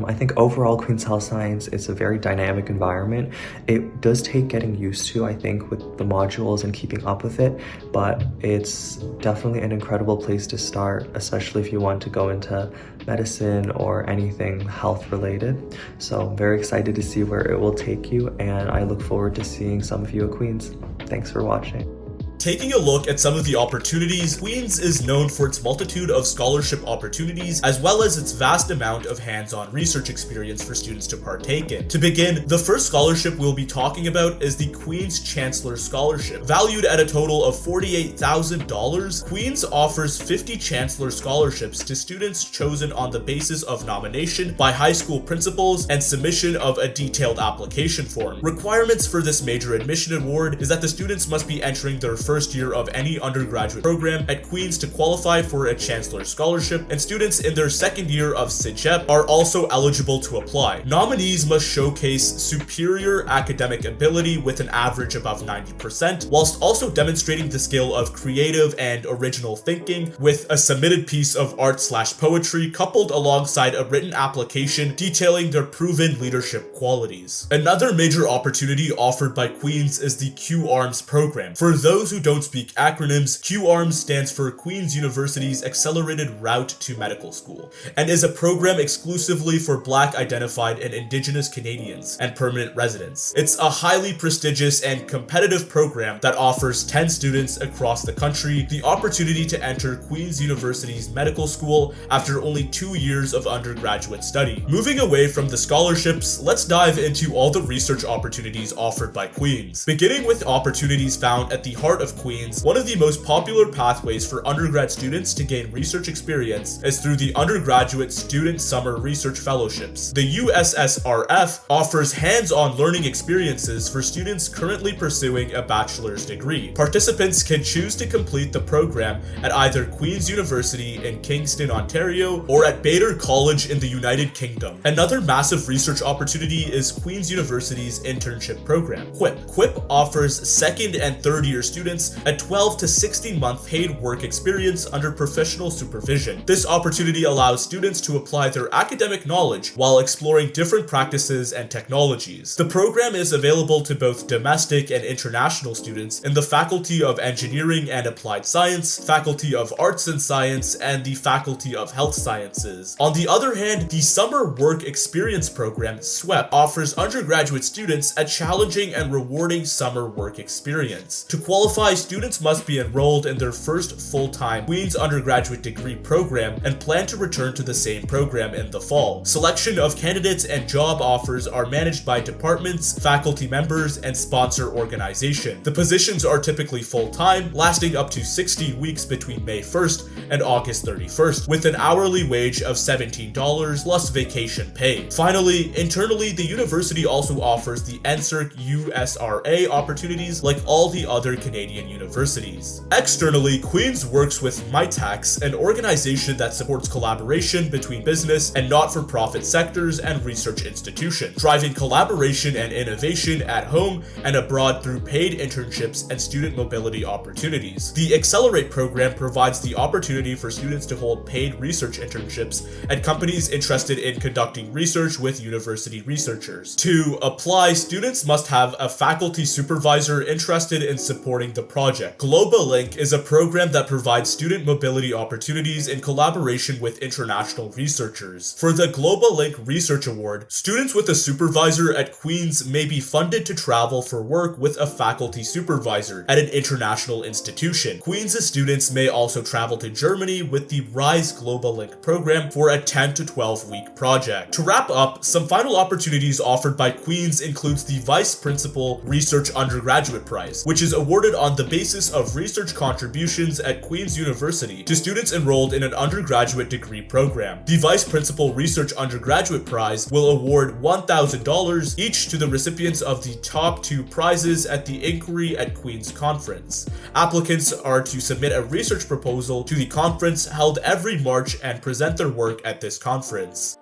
I think overall Queen's Health Science is a very dynamic environment. It does take getting used to, I think, with the modules and keeping up with it, but it's definitely an incredible place to start, especially if you want to go into medicine or anything health related. So I'm very excited to see where it will take you, and I look forward to seeing some of you at Queen's. Thanks for watching. Taking a look at some of the opportunities, Queen's is known for its multitude of scholarship opportunities, as well as its vast amount of hands-on research experience for students to partake in. To begin, the first scholarship we'll be talking about is the Queen's Chancellor Scholarship. Valued at a total of $48,000, Queen's offers 50 Chancellor Scholarships to students chosen on the basis of nomination by high school principals and submission of a detailed application form. Requirements for this major admission award is that the students must be entering their first first year of any undergraduate program at Queen's to qualify for a Chancellor Scholarship, and students in their second year of CEGEP are also eligible to apply. Nominees must showcase superior academic ability with an average above 90%, whilst also demonstrating the skill of creative and original thinking with a submitted piece of art/poetry coupled alongside a written application detailing their proven leadership qualities. Another major opportunity offered by Queen's is the Q-ARMS program. For those who don't speak acronyms, Q-ARMS stands for Queen's University's Accelerated Route to Medical School, and is a program exclusively for Black identified and Indigenous Canadians and permanent residents. It's a highly prestigious and competitive program that offers 10 students across the country the opportunity to enter Queen's University's medical school after only 2 years of undergraduate study. Moving away from the scholarships, let's dive into all the research opportunities offered by Queen's. Beginning with opportunities found at the heart of Queen's, one of the most popular pathways for undergrad students to gain research experience is through the Undergraduate Student Summer Research Fellowships. The USSRF offers hands-on learning experiences for students currently pursuing a bachelor's degree. Participants can choose to complete the program at either Queen's University in Kingston, Ontario, or at Bader College in the United Kingdom. Another massive research opportunity is Queen's University's internship program, QUIP. QUIP offers second and third year students a 12 to 16 month paid work experience under professional supervision. This opportunity allows students to apply their academic knowledge while exploring different practices and technologies. The program is available to both domestic and international students in the Faculty of Engineering and Applied Science, Faculty of Arts and Science, and the Faculty of Health Sciences. On the other hand, the Summer Work Experience program, SWEP, offers undergraduate students a challenging and rewarding summer work experience. To qualify, students must be enrolled in their first full-time Queen's undergraduate degree program and plan to return to the same program in the fall. Selection of candidates and job offers are managed by departments, faculty members, and sponsor organization. The positions are typically full-time, lasting up to 16 weeks between May 1st and August 31st, with an hourly wage of $17 plus vacation pay. Finally, internally, the university also offers the NSERC USRA opportunities like all the other Canadian universities. Externally, Queen's works with MyTax, an organization that supports collaboration between business and not-for-profit sectors and research institutions, driving collaboration and innovation at home and abroad through paid internships and student mobility opportunities. The Accelerate program provides the opportunity for students to hold paid research internships at companies interested in conducting research with university researchers. To apply, students must have a faculty supervisor interested in supporting the project. GlobalLink is a program that provides student mobility opportunities in collaboration with international researchers. For the GlobalLink Research Award, students with a supervisor at Queen's may be funded to travel for work with a faculty supervisor at an international institution. Queen's students may also travel to Germany with the RISE GlobalLink program for a 10 to 12 week project. To wrap up, some final opportunities offered by Queen's includes the Vice Principal Research Undergraduate Prize, which is awarded on the basis of research contributions at Queen's University to students enrolled in an undergraduate degree program. The Vice Principal Research Undergraduate Prize will award $1,000 each to the recipients of the top 2 prizes at the Inquiry at Queen's Conference. Applicants are to submit a research proposal to the conference held every March and present their work at this conference.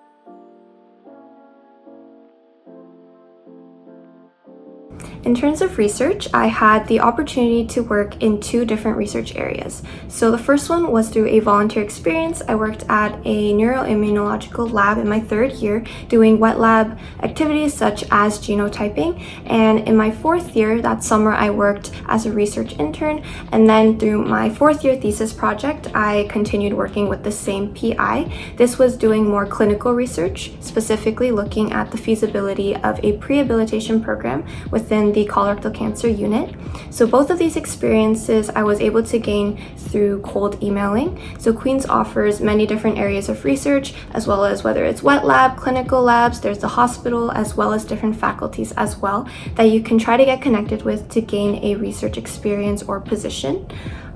In terms of research, I had the opportunity to work in 2 different research areas. So the first one was through a volunteer experience. I worked at a neuroimmunological lab in my 3rd year doing wet lab activities such as genotyping. And in my 4th year, that summer, I worked as a research intern. And then through my 4th year thesis project, I continued working with the same PI. This was doing more clinical research, specifically looking at the feasibility of a prehabilitation program within the colorectal cancer unit. So both of these experiences I was able to gain through cold emailing. So Queen's offers many different areas of research, as well as whether it's wet lab, clinical labs, there's the hospital, as well as different faculties as well that you can try to get connected with to gain a research experience or position.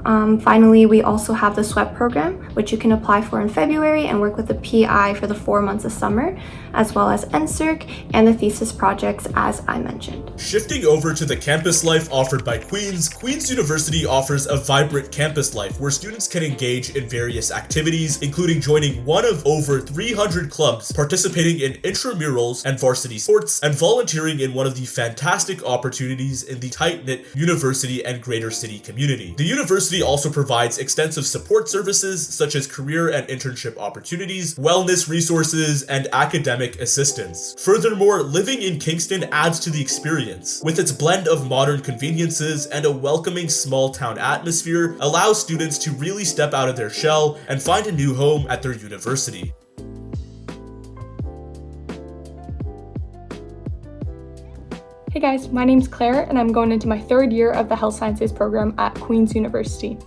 Finally, we also have the SWEP program, which you can apply for in February and work with the PI for the 4 months of summer, as well as NSERC and the thesis projects, as I mentioned. Shifting over to the campus life offered by Queen's, Queen's University offers a vibrant campus life where students can engage in various activities, including joining one of over 300 clubs, participating in intramurals and varsity sports, and volunteering in one of the fantastic opportunities in the tight-knit university and greater city community. The university also provides extensive support services such as career and internship opportunities, wellness resources, and academic assistance. Furthermore, living in Kingston adds to the experience. With its blend of modern conveniences and a welcoming small town atmosphere, allows students to really step out of their shell and find a new home at their university. Hey guys, my name's Claire and I'm going into my 3rd year of the Health Sciences program at Queen's University.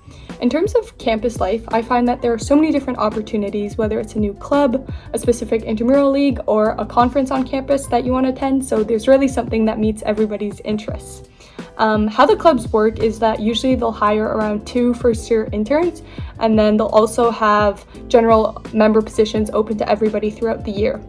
In terms of campus life, I find that there are so many different opportunities, whether it's a new club, a specific intramural league, or a conference on campus that you want to attend, so there's really something that meets everybody's interests. How the clubs work is that usually they'll hire around 2 first-year interns, and then they'll also have general member positions open to everybody throughout the year.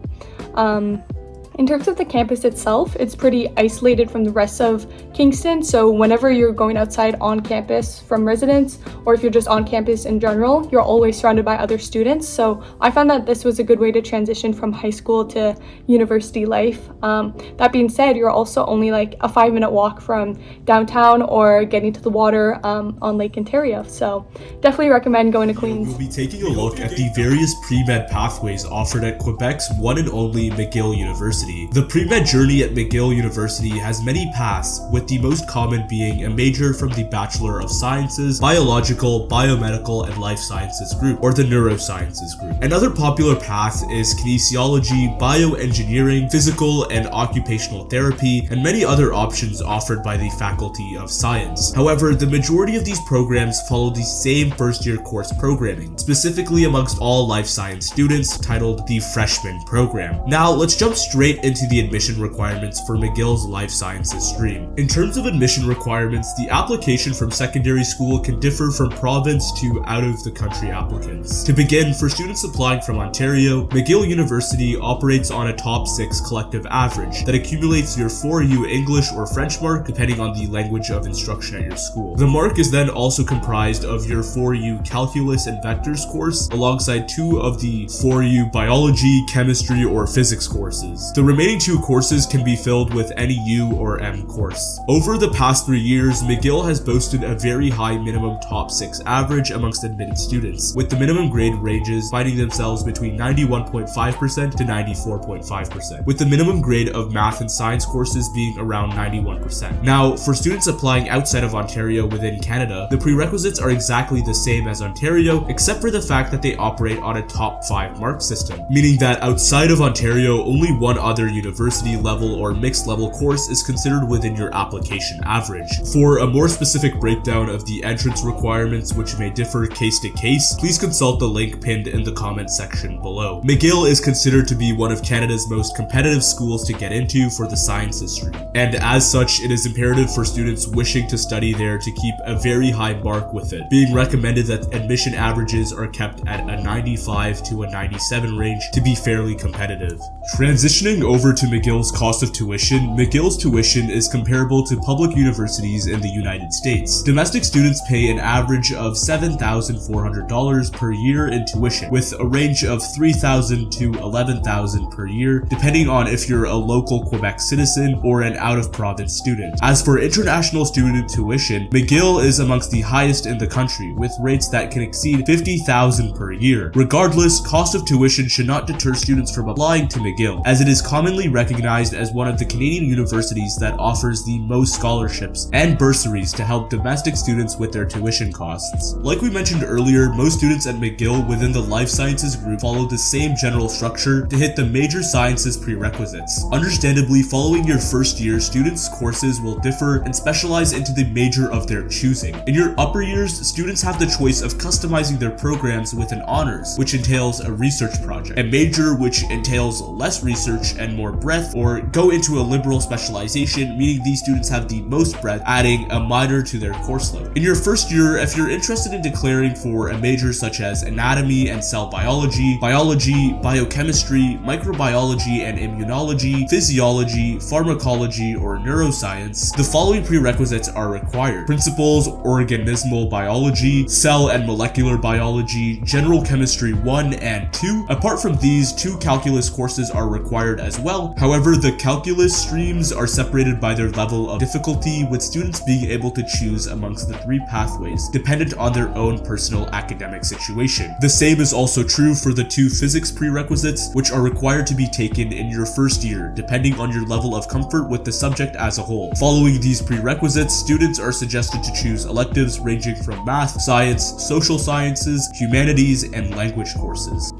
In terms of the campus itself, it's pretty isolated from the rest of Kingston, so whenever you're going outside on campus from residents, or if you're just on campus in general, you're always surrounded by other students. So I found that this was a good way to transition from high school to university life. That being said, you're also only like a 5-minute walk from downtown or getting to the water on Lake Ontario. So definitely recommend going to Queen's. We'll be taking a look at the various pre-med pathways offered at Quebec's one and only McGill University. The pre-med journey at McGill University has many paths, with the most common being a major from the Bachelor of Sciences, Biological, Biomedical, and Life Sciences group, or the Neurosciences group. Another popular path is kinesiology, bioengineering, physical and occupational therapy, and many other options offered by the Faculty of Science. However, the majority of these programs follow the same first-year course programming, specifically amongst all life science students, titled the Freshman Program. Now, let's jump straight into the admission requirements for McGill's Life Sciences stream. In terms of admission requirements, the application from secondary school can differ from province to out-of-the-country applicants. To begin, for students applying from Ontario, McGill University operates on a top 6 collective average that accumulates your 4U English or French mark, depending on the language of instruction at your school. The mark is then also comprised of your 4U Calculus and Vectors course, alongside 2 of the 4U Biology, Chemistry, or Physics courses. The remaining 2 courses can be filled with any U or M course. Over the past 3 years, McGill has boasted a very high minimum top 6 average amongst admitted students, with the minimum grade ranges finding themselves between 91.5% to 94.5%, with the minimum grade of math and science courses being around 91%. Now, for students applying outside of Ontario within Canada, the prerequisites are exactly the same as Ontario, except for the fact that they operate on a top 5 mark system, meaning that outside of Ontario, only one other university level or mixed level course is considered within your application average. For a more specific breakdown of the entrance requirements, which may differ case to case, please consult the link pinned in the comment section below. McGill is considered to be one of Canada's most competitive schools to get into for the sciences stream, and as such, it is imperative for students wishing to study there to keep a very high mark with it, being recommended that admission averages are kept at a 95 to a 97 range to be fairly competitive. Transitioning over to McGill's cost of tuition, McGill's tuition is comparable to public universities in the United States. Domestic students pay an average of $7,400 per year in tuition, with a range of $3,000 to $11,000 per year, depending on if you're a local Quebec citizen or an out-of-province student. As for international student tuition, McGill is amongst the highest in the country, with rates that can exceed $50,000 per year. Regardless, cost of tuition should not deter students from applying to McGill, as it is commonly recognized as one of the Canadian universities that offers the most scholarships and bursaries to help domestic students with their tuition costs. Like we mentioned earlier, most students at McGill within the Life Sciences group follow the same general structure to hit the major sciences prerequisites. Understandably, following your first year, students' courses will differ and specialize into the major of their choosing. In your upper years, students have the choice of customizing their programs with an honors, which entails a research project, a major which entails less research, and more breadth, or go into a liberal specialization, meaning these students have the most breadth, adding a minor to their course load. In your first year, if you're interested in declaring for a major such as anatomy and cell biology, biology, biochemistry, microbiology and immunology, physiology, pharmacology, or neuroscience, the following prerequisites are required: principles, organismal biology, cell and molecular biology, general chemistry 1 and 2. Apart from these, 2 calculus courses are required as well. However, the calculus streams are separated by their level of difficulty, with students being able to choose amongst the 3 pathways, dependent on their own personal academic situation. The same is also true for the 2 physics prerequisites, which are required to be taken in your first year, depending on your level of comfort with the subject as a whole. Following these prerequisites, students are suggested to choose electives ranging from math, science, social sciences, humanities, and language courses.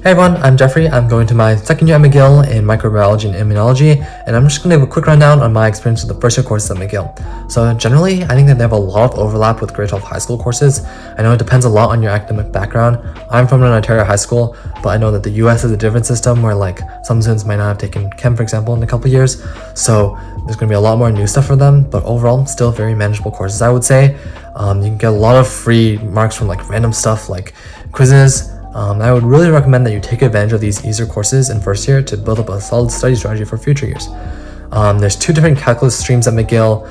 Hey everyone, I'm Jeffrey. I'm going to my second year at McGill in microbiology and immunology, and I'm just going to give a quick rundown on my experience with the first year courses at McGill. So generally, I think that they have a lot of overlap with grade 12 high school courses. I know it depends a lot on your academic background. I'm from an Ontario high school, but I know that the US is a different system where like some students might not have taken chem, for example, in a couple years. So there's going to be a lot more new stuff for them, but overall, still very manageable courses, I would say. You can get a lot of free marks from like random stuff like quizzes. I would really recommend that you take advantage of these easier courses in first year to build up a solid study strategy for future years. There's 2 different calculus streams at McGill.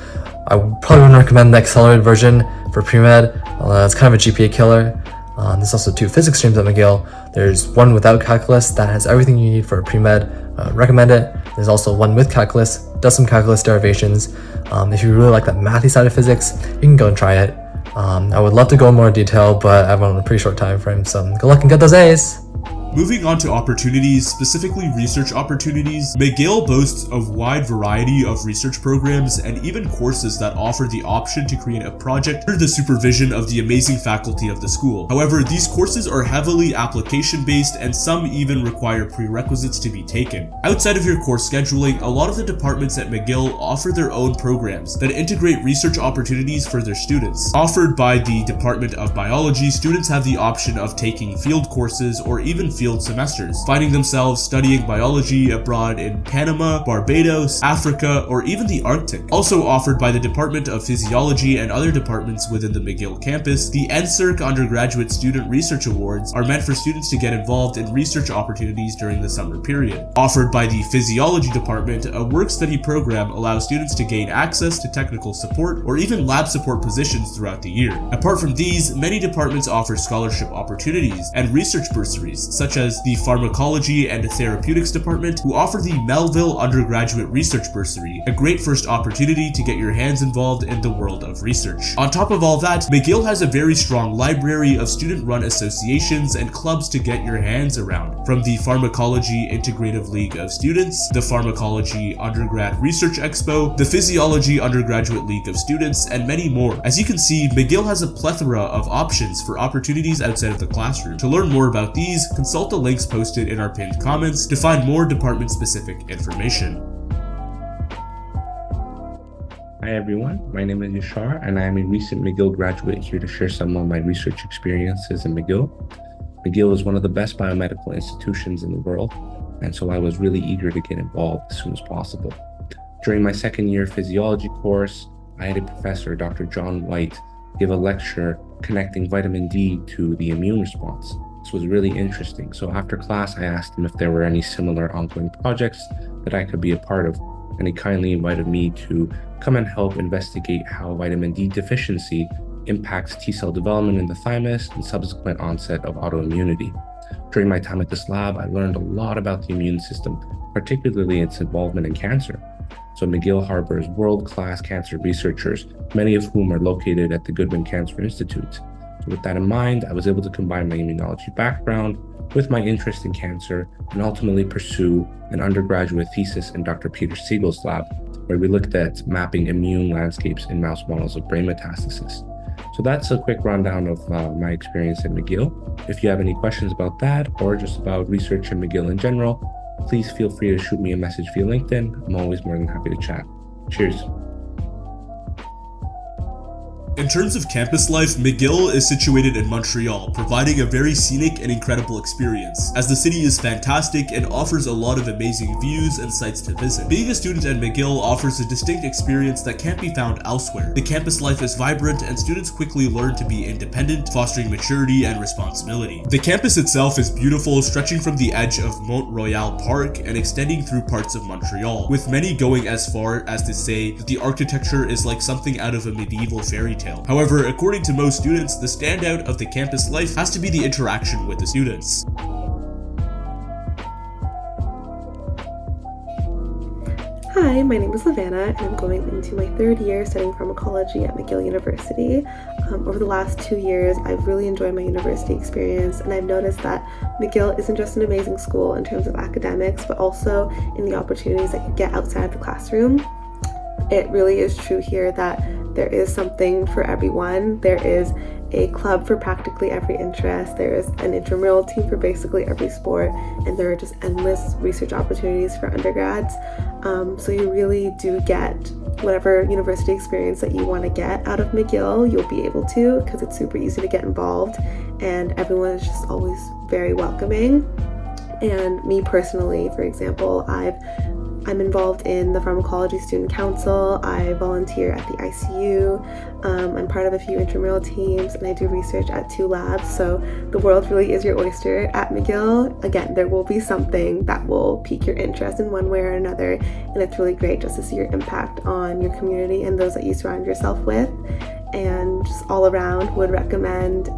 I probably wouldn't recommend the accelerated version for pre-med. It's kind of a GPA killer. There's also 2 physics streams at McGill. There's one without calculus that has everything you need for pre-med. Recommend it. There's also one with calculus, does some calculus derivations. If you really like that mathy side of physics, you can go and try it. I would love to go in more detail, but I'm on a pretty short time frame, so good luck and get those A's! Moving on to opportunities, specifically research opportunities, McGill boasts a wide variety of research programs and even courses that offer the option to create a project under the supervision of the amazing faculty of the school. However, these courses are heavily application-based and some even require prerequisites to be taken. Outside of your course scheduling, a lot of the departments at McGill offer their own programs that integrate research opportunities for their students. Offered by the Department of Biology, students have the option of taking field courses or even field semesters, finding themselves studying biology abroad in Panama, Barbados, Africa, or even the Arctic. Also offered by the Department of Physiology and other departments within the McGill campus, the NSERC Undergraduate Student Research Awards are meant for students to get involved in research opportunities during the summer period. Offered by the Physiology Department, a work-study program allows students to gain access to technical support or even lab support positions throughout the year. Apart from these, many departments offer scholarship opportunities and research bursaries, such as the Pharmacology and Therapeutics Department, who offer the Melville Undergraduate Research Bursary, a great first opportunity to get your hands involved in the world of research. On top of all that, McGill has a very strong library of student-run associations and clubs to get your hands around, from the Pharmacology Integrative League of Students, the Pharmacology Undergrad Research Expo, the Physiology Undergraduate League of Students, and many more. As you can see, McGill has a plethora of options for opportunities outside of the classroom. To learn more about these, consult the links posted in our pinned comments to find more department-specific information. Hi everyone, my name is Yashar and I am a recent McGill graduate here to share some of my research experiences in McGill. McGill is one of the best biomedical institutions in the world, and so I was really eager to get involved as soon as possible. During my second year physiology course, I had a professor, Dr. John White, give a lecture connecting vitamin D to the immune response. This was really interesting. So after class, I asked him if there were any similar ongoing projects that I could be a part of, and he kindly invited me to come and help investigate how vitamin D deficiency impacts T-cell development in the thymus and subsequent onset of autoimmunity. During my time at this lab, I learned a lot about the immune system, particularly its involvement in cancer. So McGill harbors world-class cancer researchers, many of whom are located at the Goodwin Cancer Institute. With that in mind, I was able to combine my immunology background with my interest in cancer and ultimately pursue an undergraduate thesis in Dr. Peter Siegel's lab, where we looked at mapping immune landscapes in mouse models of brain metastasis. So that's a quick rundown of my experience at McGill. If you have any questions about that or just about research in McGill in general, please feel free to shoot me a message via LinkedIn. I'm always more than happy to chat. Cheers. In terms of campus life, McGill is situated in Montreal, providing a very scenic and incredible experience, as the city is fantastic and offers a lot of amazing views and sites to visit. Being a student at McGill offers a distinct experience that can't be found elsewhere. The campus life is vibrant and students quickly learn to be independent, fostering maturity and responsibility. The campus itself is beautiful, stretching from the edge of Mont Royal Park and extending through parts of Montreal, with many going as far as to say that the architecture is like something out of a medieval fairy tale. However, according to most students, the standout of the campus life has to be the interaction with the students. Hi, my name is Levana, and I'm going into my third year studying pharmacology at McGill University. Over the last 2 years, I've really enjoyed my university experience, and I've noticed that McGill isn't just an amazing school in terms of academics, but also in the opportunities that you get outside of the classroom. It really is true here that there is something for everyone. There is a club for practically every interest. There is an intramural team for basically every sport, and there are just endless research opportunities for undergrads. So you really do get whatever university experience that you want to get out of McGill, you'll be able to, because it's super easy to get involved, and everyone is just always very welcoming. And me personally, for example, I'm involved in the Pharmacology Student Council, I volunteer at the ICU, I'm part of a few intramural teams, and I do research at 2 labs, so the world really is your oyster at McGill. Again, there will be something that will pique your interest in one way or another, and it's really great just to see your impact on your community and those that you surround yourself with, and just all around would recommend.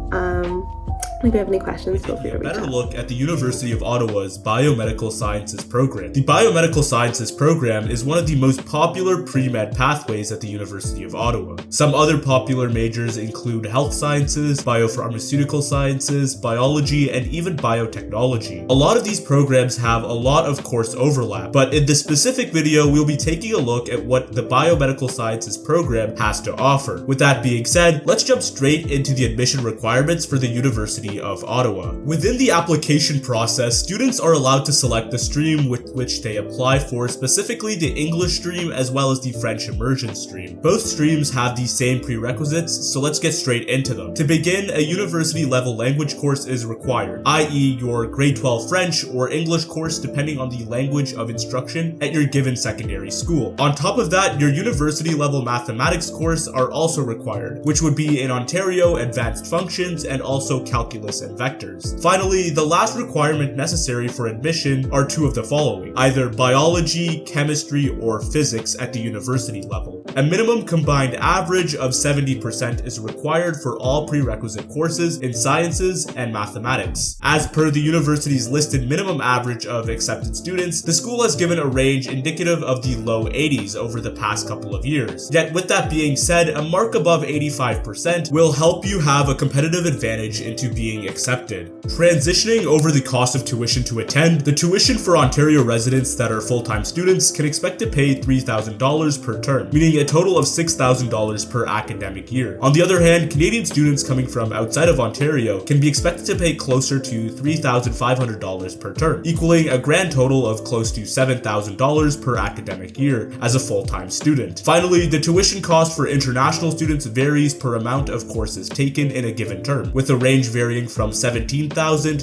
If you have any questions, feel free to reach out. A better look at the University of Ottawa's Biomedical Sciences program. The Biomedical Sciences program is one of the most popular pre-med pathways at the University of Ottawa. Some other popular majors include health sciences, biopharmaceutical sciences, biology, and even biotechnology. A lot of these programs have a lot of course overlap, but in this specific video, we'll be taking a look at what the Biomedical Sciences program has to offer. With that being said, let's jump straight into the admission requirements for the University of Ottawa. Within the application process, students are allowed to select the stream with which they apply for, specifically the English stream as well as the French immersion stream. Both streams have the same prerequisites, so let's get straight into them. To begin, a university level language course is required, i.e. your grade 12 French or English course depending on the language of instruction at your given secondary school. On top of that, your university level mathematics course are also required, which would be in Ontario advanced functions and also calculus and vectors. Finally, the last requirement necessary for admission are 2 of the following, either biology, chemistry, or physics at the university level. A minimum combined average of 70% is required for all prerequisite courses in sciences and mathematics. As per the university's listed minimum average of accepted students, the school has given a range indicative of the low 80s over the past couple of years. Yet with that being said, a mark above 85% will help you have a competitive advantage into being accepted. Transitioning over the cost of tuition to attend, the tuition for Ontario residents that are full-time students can expect to pay $3,000 per term, meaning a total of $6,000 per academic year. On the other hand, Canadian students coming from outside of Ontario can be expected to pay closer to $3,500 per term, equaling a grand total of close to $7,000 per academic year as a full-time student. Finally, the tuition cost for international students varies per amount of courses taken in a given term, with a range varying from $17,000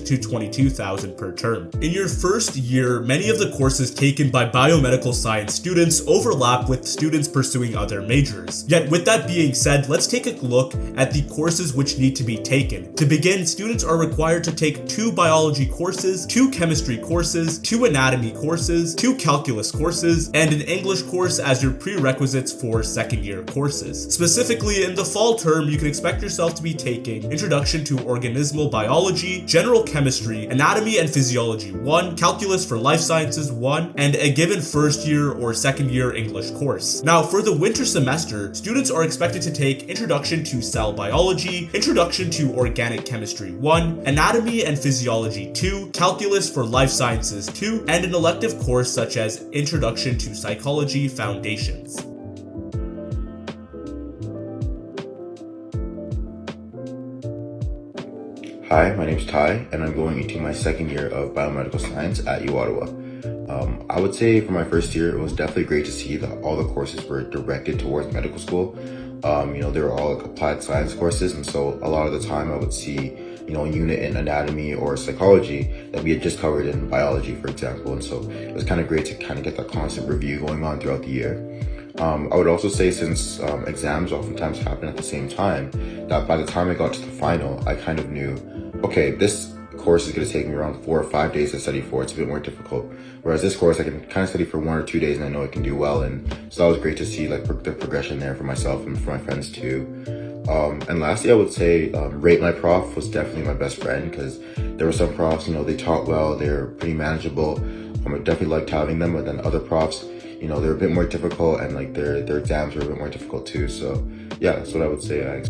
to $22,000 per term. In your first year, many of the courses taken by biomedical science students overlap with students pursuing other majors. Yet with that being said, let's take a look at the courses which need to be taken. To begin, students are required to take 2 biology courses, 2 chemistry courses, 2 anatomy courses, 2 calculus courses, and an English course as your prerequisites for second year courses. Specifically, in the fall term, you can expect yourself to be taking Introduction to Organismal Biology, General Chemistry, Anatomy and Physiology 1, Calculus for Life Sciences 1, and a given first year or second year English course. Now, for the winter semester, students are expected to take Introduction to Cell Biology, Introduction to Organic Chemistry 1, Anatomy and Physiology 2, Calculus for Life Sciences 2, and an elective course such as Introduction to Psychology Foundations. Hi, my name is Ty, and I'm going into my second year of Biomedical Science at uOttawa. I would say for my first year, it was definitely great to see that all the courses were directed towards medical school. They were all like applied science courses, and so a lot of the time I would see, a unit in anatomy or psychology that we had just covered in biology, for example. And so it was kind of great to kind of get that constant review going on throughout the year. I would also say, since exams oftentimes happen at the same time, that by the time I got to the final, I kind of knew, okay, this course is going to take me around 4 or 5 days to study for. It's a bit more difficult. Whereas this course, I can kind of study for 1 or 2 days and I know I can do well. And so that was great to see, like, the progression there for myself and for my friends too. And lastly, I would say rate my prof was definitely my best friend, because there were some profs, they taught well, they're pretty manageable. I definitely liked having them, but then other profs, they're a bit more difficult, and like their exams were a bit more difficult too. So yeah, that's what I would say.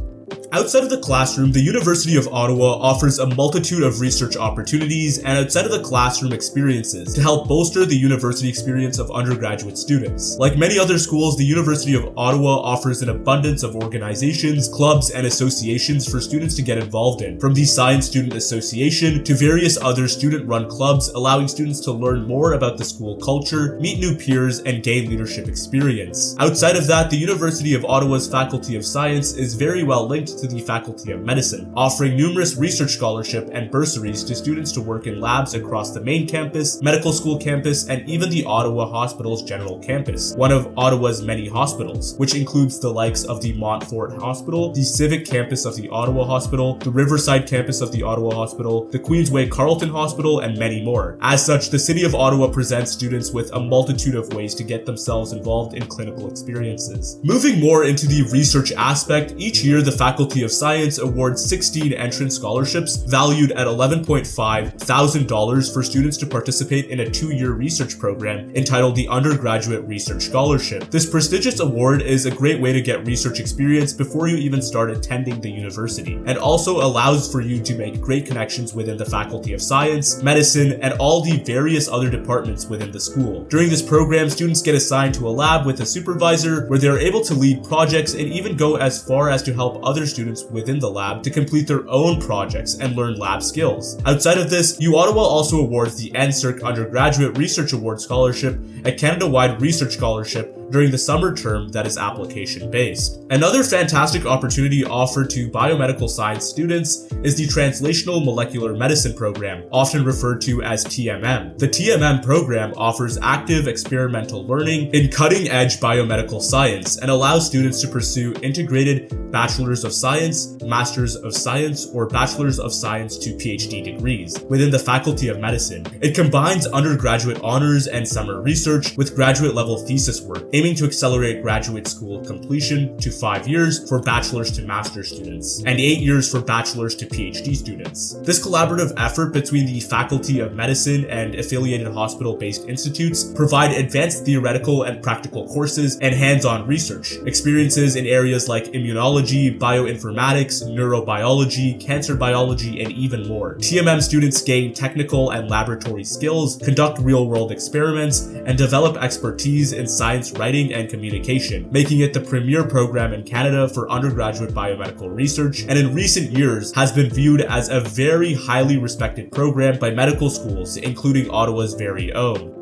Outside of the classroom, the University of Ottawa offers a multitude of research opportunities and outside of the classroom experiences to help bolster the university experience of undergraduate students. Like many other schools, the University of Ottawa offers an abundance of organizations, clubs, and associations for students to get involved in, from the Science Student Association to various other student-run clubs, allowing students to learn more about the school culture, meet new peers, and gain leadership experience. Outside of that, the University of Ottawa's Faculty of Science is very well linked to the Faculty of Medicine, offering numerous research scholarship and bursaries to students to work in labs across the main campus, medical school campus, and even the Ottawa Hospital's general campus, one of Ottawa's many hospitals, which includes the likes of the Montfort Hospital, the Civic Campus of the Ottawa Hospital, the Riverside Campus of the Ottawa Hospital, the Queensway Carleton Hospital, and many more. As such, the City of Ottawa presents students with a multitude of ways to get themselves involved in clinical experiences. Moving more into the research aspect, each year the Faculty of Science awards 16 entrance scholarships valued at $11,500 for students to participate in a 2-year research program entitled the Undergraduate Research Scholarship. This prestigious award is a great way to get research experience before you even start attending the university, and also allows for you to make great connections within the Faculty of Science, Medicine, and all the various other departments within the school. During this program, students get assigned to a lab with a supervisor where they are able to lead projects and even go as far as to help other students within the lab to complete their own projects and learn lab skills. Outside of this, UOttawa also awards the NSERC Undergraduate Research Award Scholarship, a Canada-wide research scholarship during the summer term that is application-based. Another fantastic opportunity offered to biomedical science students is the Translational Molecular Medicine program, often referred to as TMM. The TMM program offers active experimental learning in cutting-edge biomedical science and allows students to pursue integrated Bachelor's of Science, Master's of Science, or Bachelor's of Science to PhD degrees within the Faculty of Medicine. It combines undergraduate honors and summer research with graduate-level thesis work, aiming to accelerate graduate school completion to 5 years for bachelor's to master's students, and 8 years for bachelor's to PhD students. This collaborative effort between the Faculty of Medicine and affiliated hospital-based institutes provide advanced theoretical and practical courses and hands-on research, experiences in areas like immunology, bioinformatics, neurobiology, cancer biology, and even more. TMM students gain technical and laboratory skills, conduct real-world experiments, and develop expertise in science writing and communication, making it the premier program in Canada for undergraduate biomedical research, and in recent years has been viewed as a very highly respected program by medical schools, including Ottawa's very own.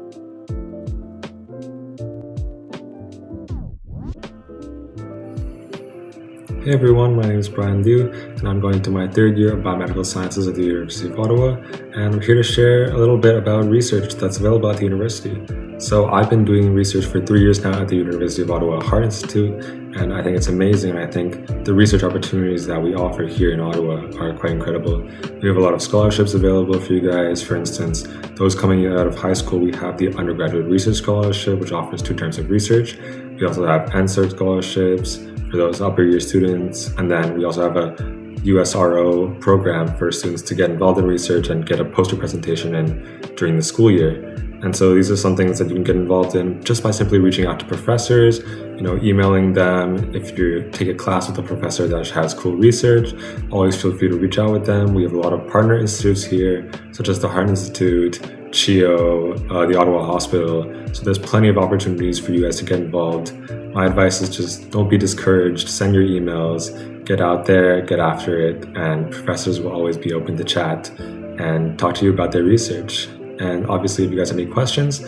Hey everyone, my name is Brian Liu, and I'm going to my 3rd year of Biomedical Sciences at the University of Ottawa, and I'm here to share a little bit about research that's available at the university. So I've been doing research for 3 years now at the University of Ottawa Heart Institute, and I think it's amazing, and I think the research opportunities that we offer here in Ottawa are quite incredible. We have a lot of scholarships available for you guys. For instance, those coming out of high school, we have the Undergraduate Research Scholarship, which offers 2 terms of research. We also have NSERC scholarships for those upper year students, and then we also have a USRO program for students to get involved in research and get a poster presentation in during the school year. And so these are some things that you can get involved in just by simply reaching out to professors, emailing them. If you take a class with a professor that has cool research, always feel free to reach out with them. We have a lot of partner institutes here, such as the Heart Institute, CHIO, the Ottawa Hospital. So there's plenty of opportunities for you guys to get involved. My advice is just don't be discouraged, send your emails, get out there, get after it, and professors will always be open to chat and talk to you about their research. And obviously, if you guys have any questions,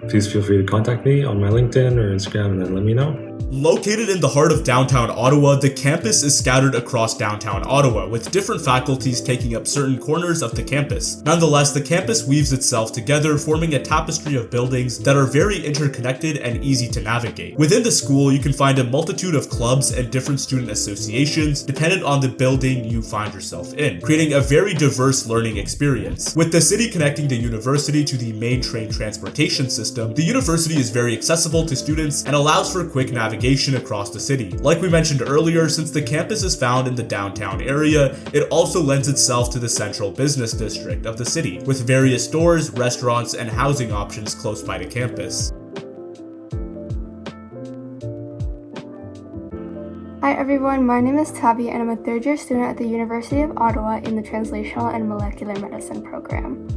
please feel free to contact me on my LinkedIn or Instagram and then let me know. Located in the heart of downtown Ottawa, the campus is scattered across downtown Ottawa, with different faculties taking up certain corners of the campus. Nonetheless, the campus weaves itself together, forming a tapestry of buildings that are very interconnected and easy to navigate. Within the school, you can find a multitude of clubs and different student associations, dependent on the building you find yourself in, creating a very diverse learning experience. With the city connecting the university to the main train transportation system, the university is very accessible to students and allows for quick navigation across the city. Like we mentioned earlier, since the campus is found in the downtown area, it also lends itself to the central business district of the city, with various stores, restaurants, and housing options close by to campus. Hi everyone, my name is Tabby and I'm a third-year student at the University of Ottawa in the Translational and Molecular Medicine program.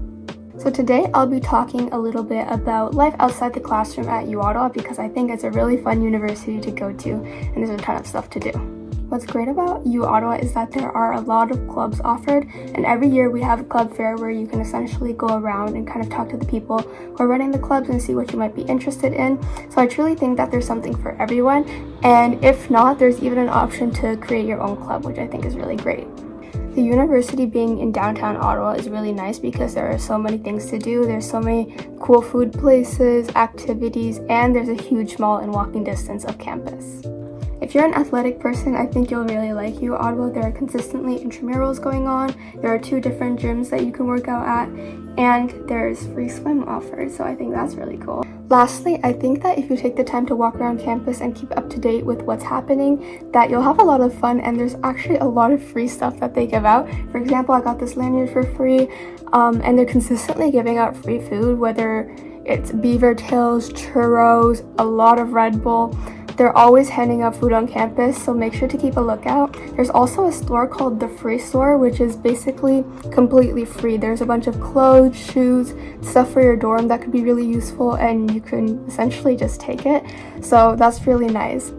So today I'll be talking a little bit about life outside the classroom at UOttawa because I think it's a really fun university to go to and there's a ton of stuff to do. What's great about UOttawa is that there are a lot of clubs offered, and every year we have a club fair where you can essentially go around and kind of talk to the people who are running the clubs and see what you might be interested in. So I truly think that there's something for everyone, and if not, there's even an option to create your own club, which I think is really great. The university being in downtown Ottawa is really nice because there are so many things to do. There's so many cool food places, activities, and there's a huge mall in walking distance of campus. If you're an athletic person, I think you'll really like UOttawa. There are consistently intramurals going on, there are 2 different gyms that you can work out at, and there's free swim offered, so I think that's really cool. Lastly, I think that if you take the time to walk around campus and keep up to date with what's happening, that you'll have a lot of fun, and there's actually a lot of free stuff that they give out. For example, I got this lanyard for free, and they're consistently giving out free food, whether it's beaver tails, churros, a lot of Red Bull. They're always handing out food on campus, so make sure to keep a lookout. There's also a store called the Free Store, which is basically completely free. There's a bunch of clothes, shoes, stuff for your dorm that could be really useful, and you can essentially just take it. So that's really nice.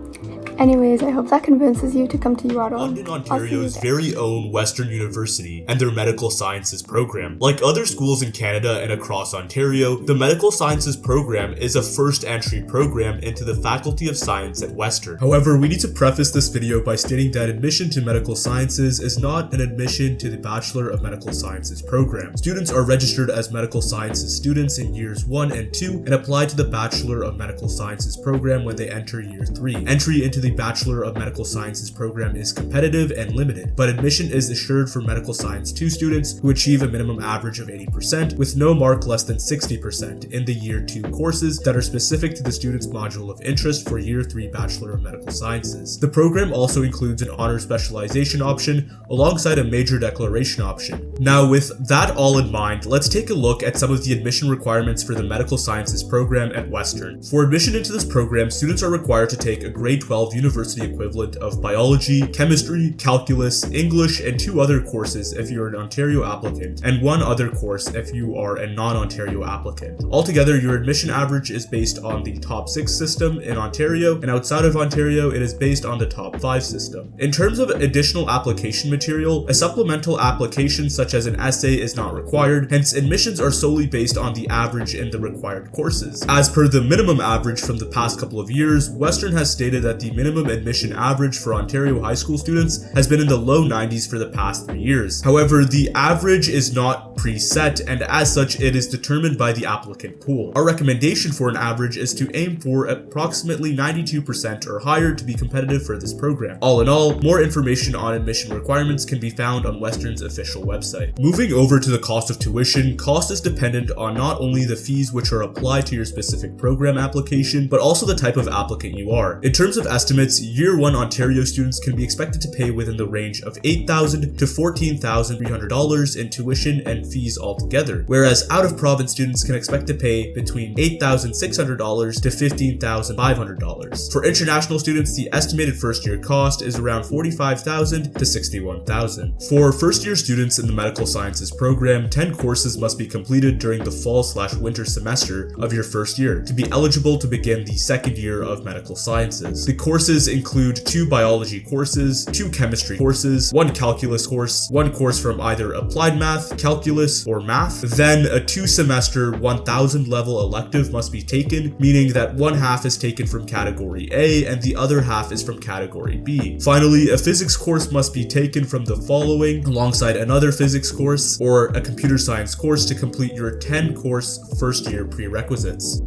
Anyways, I hope that convinces you to come to UOttawa. London, Ontario's very own Western University and their Medical Sciences program. Like other schools in Canada and across Ontario, the Medical Sciences program is a first entry program into the Faculty of Science at Western. However, we need to preface this video by stating that admission to Medical Sciences is not an admission to the Bachelor of Medical Sciences program. Students are registered as Medical Sciences students in years 1 and 2 and apply to the Bachelor of Medical Sciences program when they enter year 3. Entry into the Bachelor of Medical Sciences program is competitive and limited, but admission is assured for Medical Science 2 students who achieve a minimum average of 80%, with no mark less than 60% in the Year 2 courses that are specific to the student's module of interest for Year 3 Bachelor of Medical Sciences. The program also includes an honor specialization option alongside a major declaration option. Now, with that all in mind, let's take a look at some of the admission requirements for the Medical Sciences program at Western. For admission into this program, students are required to take a grade 12 university equivalent of biology, chemistry, calculus, English, and 2 other courses if you're an Ontario applicant, and 1 other course if you are a non-Ontario applicant. Altogether, your admission average is based on the top 6 system in Ontario, and outside of Ontario, it is based on the top 5 system. In terms of additional application material, a supplemental application such as an essay is not required, hence admissions are solely based on the average in the required courses. As per the minimum average from the past couple of years, Western has stated that the minimum admission average for Ontario high school students has been in the low 90s for the past 3 years. However, the average is not preset, and as such, it is determined by the applicant pool. Our recommendation for an average is to aim for approximately 92% or higher to be competitive for this program. All in all, more information on admission requirements can be found on Western's official website. Moving over to the cost of tuition, cost is dependent on not only the fees which are applied to your specific program application, but also the type of applicant you are. In terms of estimates, Year 1 Ontario students can be expected to pay within the range of $8,000 to $14,300 in tuition and fees altogether, whereas out-of-province students can expect to pay between $8,600 to $15,500. For international students, the estimated first-year cost is around $45,000 to $61,000. For first-year students in the Medical Sciences program, 10 courses must be completed during the fall/winter semester of your first year to be eligible to begin the second year of Medical Sciences. The course courses include 2 biology courses, 2 chemistry courses, 1 calculus course, 1 course from either applied math, calculus, or math. Then a 2-semester 1000 level elective must be taken, meaning that one half is taken from category A and the other half is from category B. Finally, a physics course must be taken from the following alongside another physics course or a computer science course to complete your 10-course first-year prerequisites.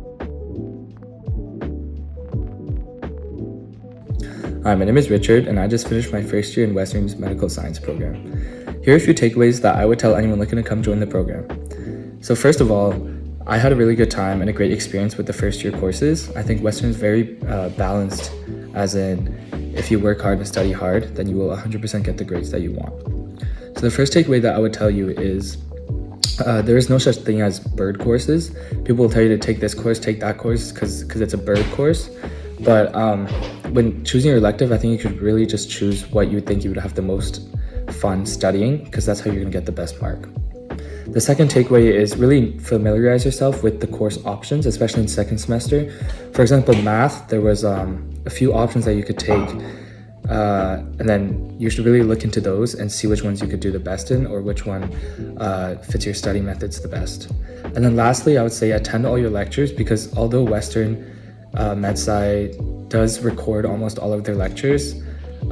Hi, my name is Richard, and I just finished my first year in Western's medical science program. Here are a few takeaways that I would tell anyone looking to come join the program. So first of all, I had a really good time and a great experience with the first year courses. I think Western is very balanced, as in if you work hard and study hard, then you will 100% get the grades that you want. So the first takeaway that I would tell you is there is no such thing as bird courses. People will tell you to take this course, take that course, because it's a bird course. But when choosing your elective, I think you should really just choose what you think you would have the most fun studying, because that's how you're going to get the best mark. The second takeaway is really familiarize yourself with the course options, especially in second semester. For example, math, there was a few options that you could take, and then you should really look into those and see which ones you could do the best in, or which one fits your study methods the best. And then lastly, I would say attend all your lectures, because although Western MedSci does record almost all of their lectures,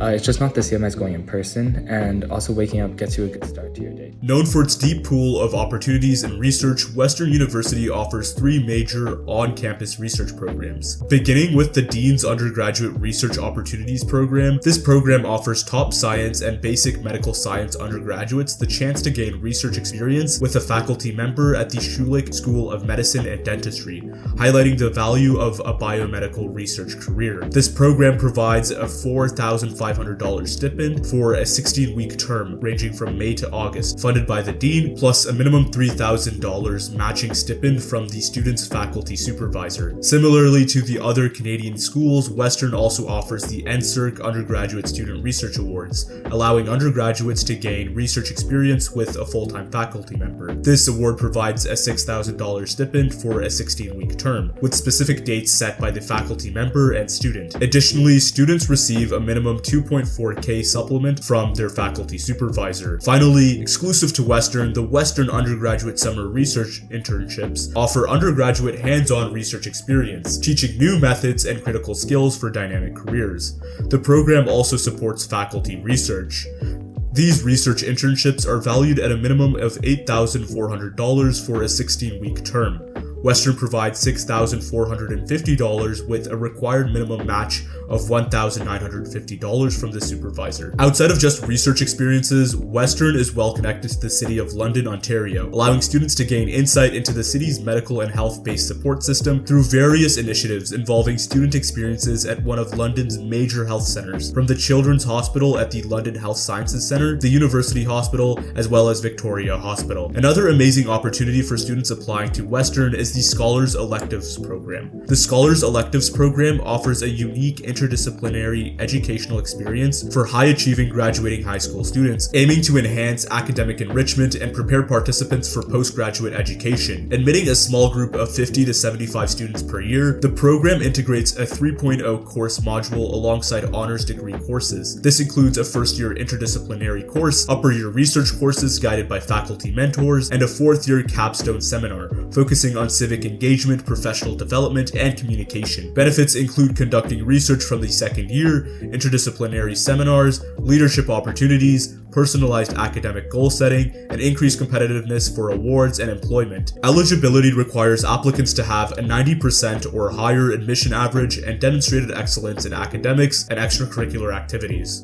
it's just not the same as going in person, and also waking up gets you a good start to your day. Known for its deep pool of opportunities in research, Western University offers 3 major on-campus research programs. Beginning with the Dean's Undergraduate Research Opportunities Program, this program offers top science and basic medical science undergraduates the chance to gain research experience with a faculty member at the Schulich School of Medicine and Dentistry, highlighting the value of a biomedical research career. This program provides a $4,500 stipend for a 16-week term ranging from May to August, funded by the Dean, plus a minimum $3,000 matching stipend from the student's faculty supervisor. Similarly to the other Canadian schools, Western also offers the NSERC Undergraduate Student Research Awards, allowing undergraduates to gain research experience with a full-time faculty member. This award provides a $6,000 stipend for a 16-week term, with specific dates set by the faculty member and student. Additionally, students receive a minimum $2.4K supplement from their faculty supervisor. Finally, exclusive to Western, the Western Undergraduate Summer Research Internships offer undergraduate hands-on research experience, teaching new methods and critical skills for dynamic careers. The program also supports faculty research. These research internships are valued at a minimum of $8,400 for a 16-week term. Western provides $6,450 with a required minimum match of $1,950 from the supervisor. Outside of just research experiences, Western is well connected to the City of London, Ontario, allowing students to gain insight into the city's medical and health-based support system through various initiatives involving student experiences at one of London's major health centres, from the Children's Hospital at the London Health Sciences Centre, the University Hospital, as well as Victoria Hospital. Another amazing opportunity for students applying to Western is the Scholars Electives Program. The Scholars Electives Program offers a unique interdisciplinary educational experience for high-achieving graduating high school students, aiming to enhance academic enrichment and prepare participants for postgraduate education. Admitting a small group of 50 to 75 students per year, the program integrates a 3.0 course module alongside honors degree courses. This includes a first-year interdisciplinary course, upper-year research courses guided by faculty mentors, and a fourth-year capstone seminar focusing on civic engagement, professional development, and communication. Benefits include conducting research from the second year, interdisciplinary seminars, leadership opportunities, personalized academic goal setting, and increased competitiveness for awards and employment. Eligibility requires applicants to have a 90% or higher admission average and demonstrated excellence in academics and extracurricular activities.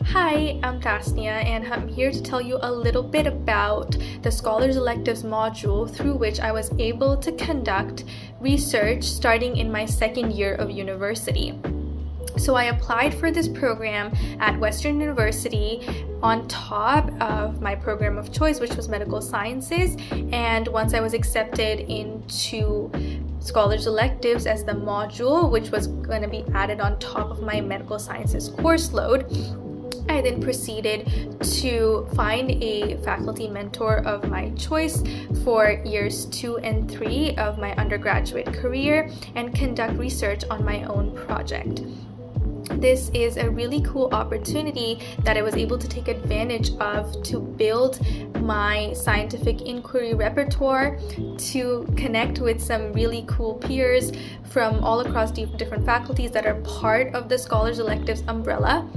Hi, I'm Tasnia, and I'm here to tell you a little bit about the Scholars Electives module through which I was able to conduct research starting in my second year of university. So I applied for this program at Western University on top of my program of choice, which was Medical Sciences, and once I was accepted into Scholars Electives as the module, which was going to be added on top of my Medical Sciences course load, I then proceeded to find a faculty mentor of my choice for years 2 and 3 of my undergraduate career and conduct research on my own project. This is a really cool opportunity that I was able to take advantage of to build my scientific inquiry repertoire, to connect with some really cool peers from all across different faculties that are part of the Scholars Electives umbrella,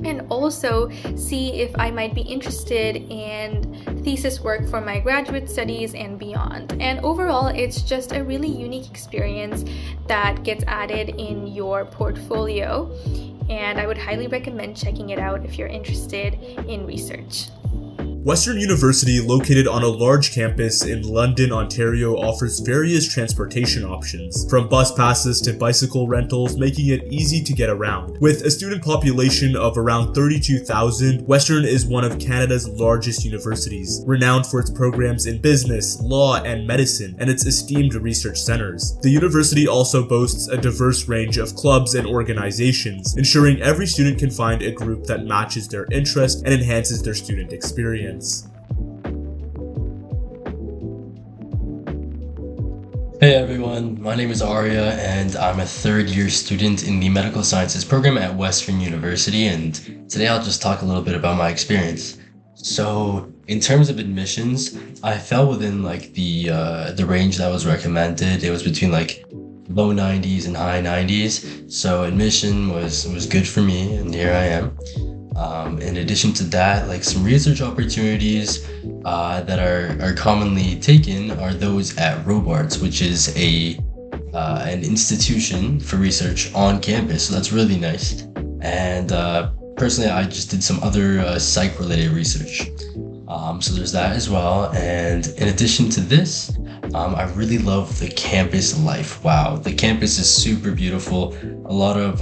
and also see if I might be interested in thesis work for my graduate studies and beyond. And overall, it's just a really unique experience that gets added in your portfolio, and I would highly recommend checking it out if you're interested in research. Western University, located on a large campus in London, Ontario, offers various transportation options, from bus passes to bicycle rentals, making it easy to get around. With a student population of around 32,000, Western is one of Canada's largest universities, renowned for its programs in business, law, and medicine, and its esteemed research centers. The university also boasts a diverse range of clubs and organizations, ensuring every student can find a group that matches their interest and enhances their student experience. Hey everyone, my name is Arya and I'm a third-year student in the Medical Sciences program at Western University, and today I'll just talk a little bit about my experience. So in terms of admissions, I fell within the range that was recommended. It was between low 90s and high 90s, so admission was good for me, and here I am. In addition to that, some research opportunities that are commonly taken are those at Robarts, which is an institution for research on campus, so that's really nice. And personally, I just did some other psych-related research. So there's that as well. And in addition to this, I really love the campus life. Wow, the campus is super beautiful. A lot of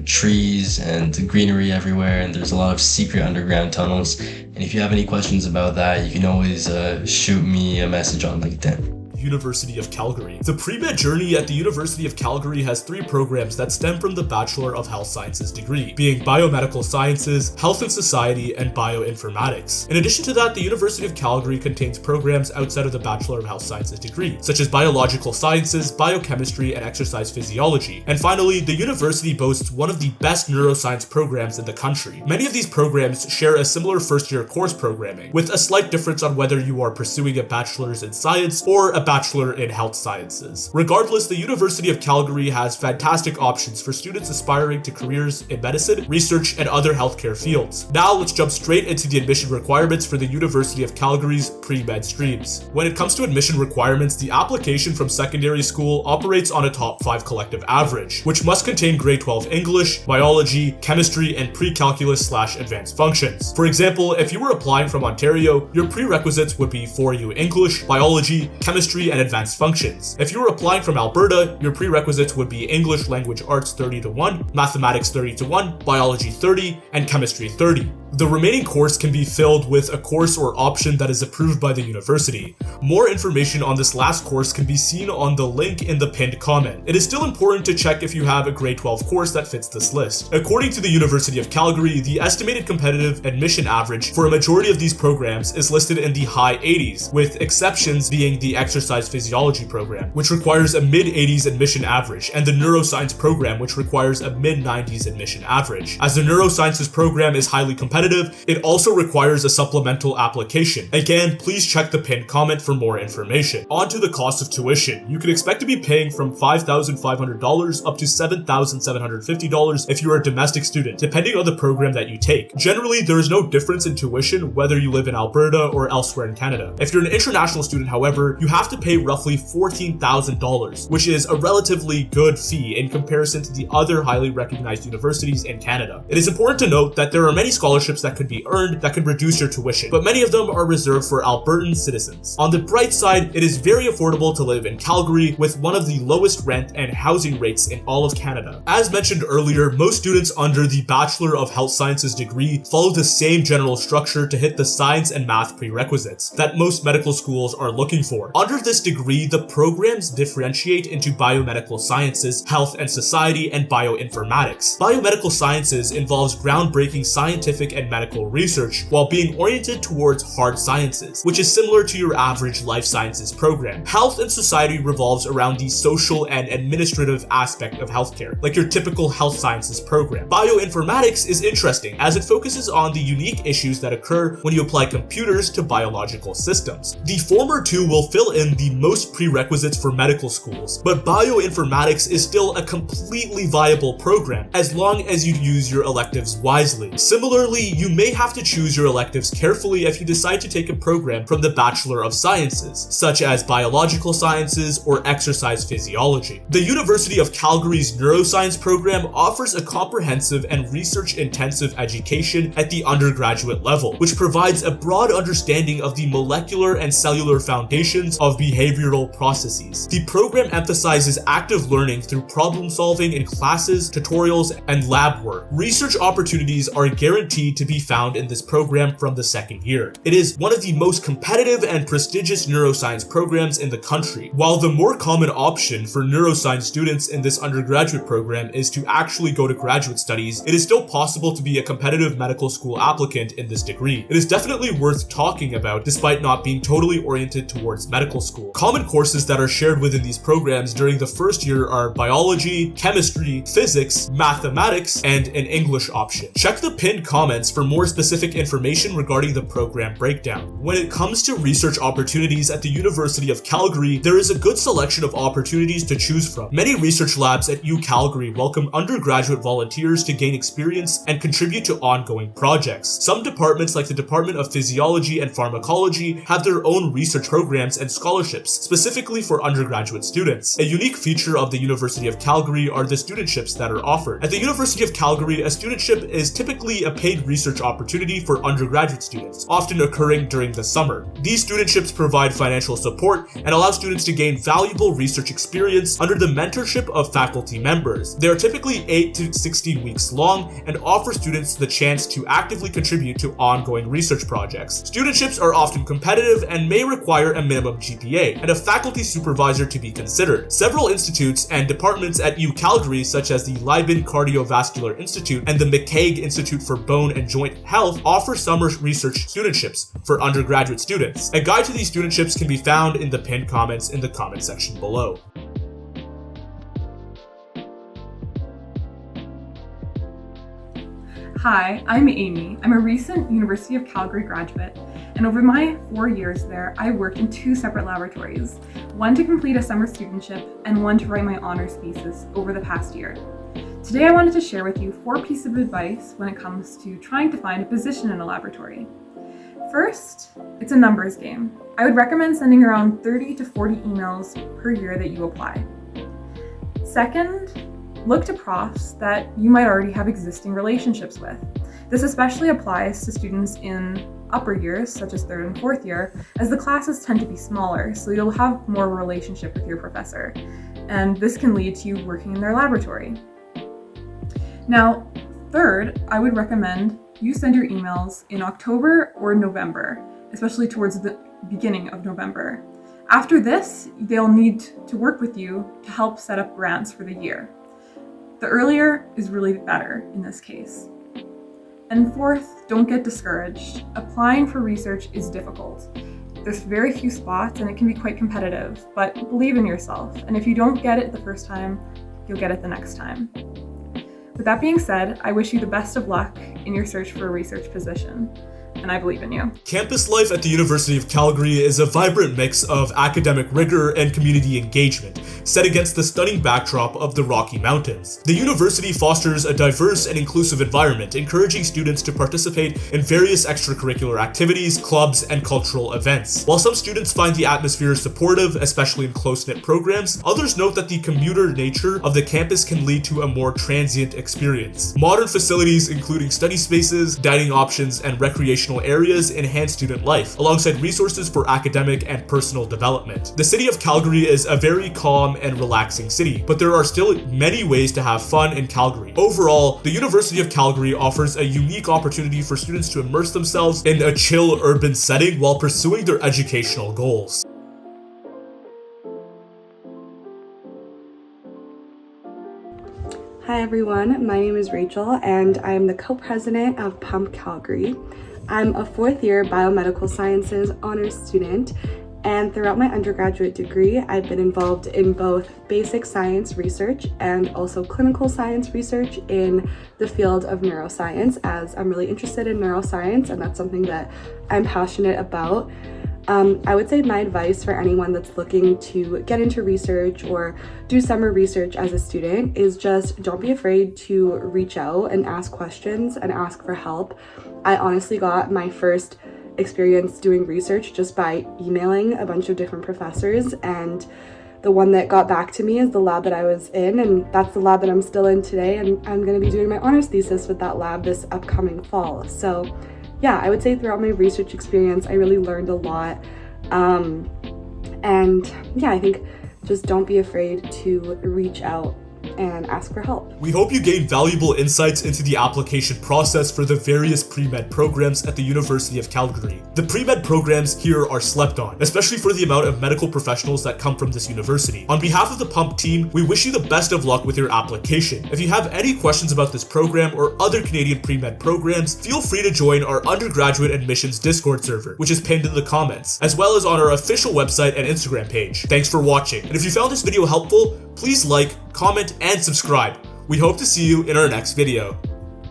trees and greenery everywhere, and there's a lot of secret underground tunnels. And if you have any questions about that, you can always shoot me a message on LinkedIn. University of Calgary. The pre-med journey at the University of Calgary has 3 programs that stem from the Bachelor of Health Sciences degree, being Biomedical Sciences, Health and Society, and Bioinformatics. In addition to that, the University of Calgary contains programs outside of the Bachelor of Health Sciences degree, such as Biological Sciences, Biochemistry, and Exercise Physiology. And finally, the university boasts one of the best neuroscience programs in the country. Many of these programs share a similar first-year course programming, with a slight difference on whether you are pursuing a bachelor's in science or a bachelor in health sciences. Regardless, the University of Calgary has fantastic options for students aspiring to careers in medicine, research, and other healthcare fields. Now let's jump straight into the admission requirements for the University of Calgary's pre-med streams. When it comes to admission requirements, the application from secondary school operates on a top 5 collective average, which must contain grade 12 English, biology, chemistry, and pre-calculus/advanced functions. For example, if you were applying from Ontario, your prerequisites would be 4U English, biology, chemistry, and advanced functions. If you were applying from Alberta, your prerequisites would be English Language Arts 30-1, Mathematics 30-1, Biology 30, and Chemistry 30. The remaining course can be filled with a course or option that is approved by the university. More information on this last course can be seen on the link in the pinned comment. It is still important to check if you have a grade 12 course that fits this list. According to the University of Calgary, the estimated competitive admission average for a majority of these programs is listed in the high 80s, with exceptions being the Exercise Physiology program, which requires a mid-80s admission average, and the Neuroscience program, which requires a mid-90s admission average. As the Neurosciences program is highly competitive, it also requires a supplemental application. Again, please check the pinned comment for more information. On to the cost of tuition. You can expect to be paying from $5,500 up to $7,750 if you are a domestic student, depending on the program that you take. Generally, there is no difference in tuition whether you live in Alberta or elsewhere in Canada. If you're an international student, however, you have to pay roughly $14,000, which is a relatively good fee in comparison to the other highly recognized universities in Canada. It is important to note that there are many scholarships scholarships that could be earned that could reduce your tuition, but many of them are reserved for Albertan citizens. On the bright side, it is very affordable to live in Calgary with one of the lowest rent and housing rates in all of Canada. As mentioned earlier, most students under the Bachelor of Health Sciences degree follow the same general structure to hit the science and math prerequisites that most medical schools are looking for. Under this degree, the programs differentiate into Biomedical Sciences, Health and Society, and Bioinformatics. Biomedical Sciences involves groundbreaking scientific and medical research while being oriented towards hard sciences, which is similar to your average life sciences program. Health and Society revolves around the social and administrative aspect of healthcare, like your typical health sciences program. Bioinformatics is interesting as it focuses on the unique issues that occur when you apply computers to biological systems. The former two will fill in the most prerequisites for medical schools, but bioinformatics is still a completely viable program as long as you use your electives wisely. Similarly, you may have to choose your electives carefully if you decide to take a program from the Bachelor of Sciences, such as Biological Sciences or Exercise Physiology. The University of Calgary's Neuroscience program offers a comprehensive and research-intensive education at the undergraduate level, which provides a broad understanding of the molecular and cellular foundations of behavioral processes. The program emphasizes active learning through problem solving in classes, tutorials, and lab work. Research opportunities are guaranteed to be found in this program from the second year. It is one of the most competitive and prestigious neuroscience programs in the country. While the more common option for neuroscience students in this undergraduate program is to actually go to graduate studies, it is still possible to be a competitive medical school applicant in this degree. It is definitely worth talking about despite not being totally oriented towards medical school. Common courses that are shared within these programs during the first year are biology, chemistry, physics, mathematics, and an English option. Check the pinned comments for more specific information regarding the program breakdown. When it comes to research opportunities at the University of Calgary, there is a good selection of opportunities to choose from. Many research labs at UCalgary welcome undergraduate volunteers to gain experience and contribute to ongoing projects. Some departments, like the Department of Physiology and Pharmacology, have their own research programs and scholarships, specifically for undergraduate students. A unique feature of the University of Calgary are the studentships that are offered. At the University of Calgary, a studentship is typically a paid research opportunity for undergraduate students, often occurring during the summer. These studentships provide financial support and allow students to gain valuable research experience under the mentorship of faculty members. They are typically 8 to 16 weeks long and offer students the chance to actively contribute to ongoing research projects. Studentships are often competitive and may require a minimum GPA and a faculty supervisor to be considered. Several institutes and departments at UCalgary, such as the Leiden Cardiovascular Institute and the McCaig Institute for Bone and Joint Health, offer summer research studentships for undergraduate students. A guide to these studentships can be found in the pinned comments in the comment section below. Hi, I'm Amy. I'm a recent University of Calgary graduate, and over my 4 years there, I worked in 2 separate laboratories, one to complete a summer studentship and one to write my honors thesis over the past year. Today I wanted to share with you 4 pieces of advice when it comes to trying to find a position in a laboratory. First, it's a numbers game. I would recommend sending around 30 to 40 emails per year that you apply. Second, look to profs that you might already have existing relationships with. This especially applies to students in upper years, such as 3rd and 4th year, as the classes tend to be smaller, so you'll have more relationship with your professor, and this can lead to you working in their laboratory. Now, third, I would recommend you send your emails in October or November, especially towards the beginning of November. After this, they'll need to work with you to help set up grants for the year. The earlier is really better in this case. And fourth, don't get discouraged. Applying for research is difficult. There's very few spots and it can be quite competitive, but believe in yourself. And if you don't get it the first time, you'll get it the next time. With that being said, I wish you the best of luck in your search for a research position. and I believe in you. Campus life at the University of Calgary is a vibrant mix of academic rigor and community engagement, set against the stunning backdrop of the Rocky Mountains. The university fosters a diverse and inclusive environment, encouraging students to participate in various extracurricular activities, clubs, and cultural events. While some students find the atmosphere supportive, especially in close-knit programs, others note that the commuter nature of the campus can lead to a more transient experience. Modern facilities, including study spaces, dining options, and recreational areas, enhance student life, alongside resources for academic and personal development. The city of Calgary is a very calm and relaxing city, but there are still many ways to have fun in Calgary. Overall, the University of Calgary offers a unique opportunity for students to immerse themselves in a chill urban setting while pursuing their educational goals. Hi everyone, my name is Rachel and I am the co-president of PuMP Calgary. I'm a fourth year Biomedical Sciences honors student, and throughout my undergraduate degree, I've been involved in both basic science research and also clinical science research in the field of neuroscience, as I'm really interested in neuroscience and that's something that I'm passionate about. I would say my advice for anyone that's looking to get into research or do summer research as a student is just don't be afraid to reach out and ask questions and ask for help. I honestly got my first experience doing research just by emailing a bunch of different professors, and the one that got back to me is the lab that I was in, and that's the lab that I'm still in today, and I'm going to be doing my honors thesis with that lab this upcoming fall. So yeah, I would say throughout my research experience, I really learned a lot. And yeah, I think just don't be afraid to reach out and ask for help. We hope you gained valuable insights into the application process for the various pre-med programs at the University of Calgary. The pre-med programs here are slept on, especially for the amount of medical professionals that come from this university. On behalf of the PuMP team, we wish you the best of luck with your application. If you have any questions about this program or other Canadian pre-med programs, feel free to join our undergraduate admissions Discord server, which is pinned in the comments, as well as on our official website and Instagram page. Thanks for watching, and if you found this video helpful, please like, comment, and subscribe. We hope to see you in our next video.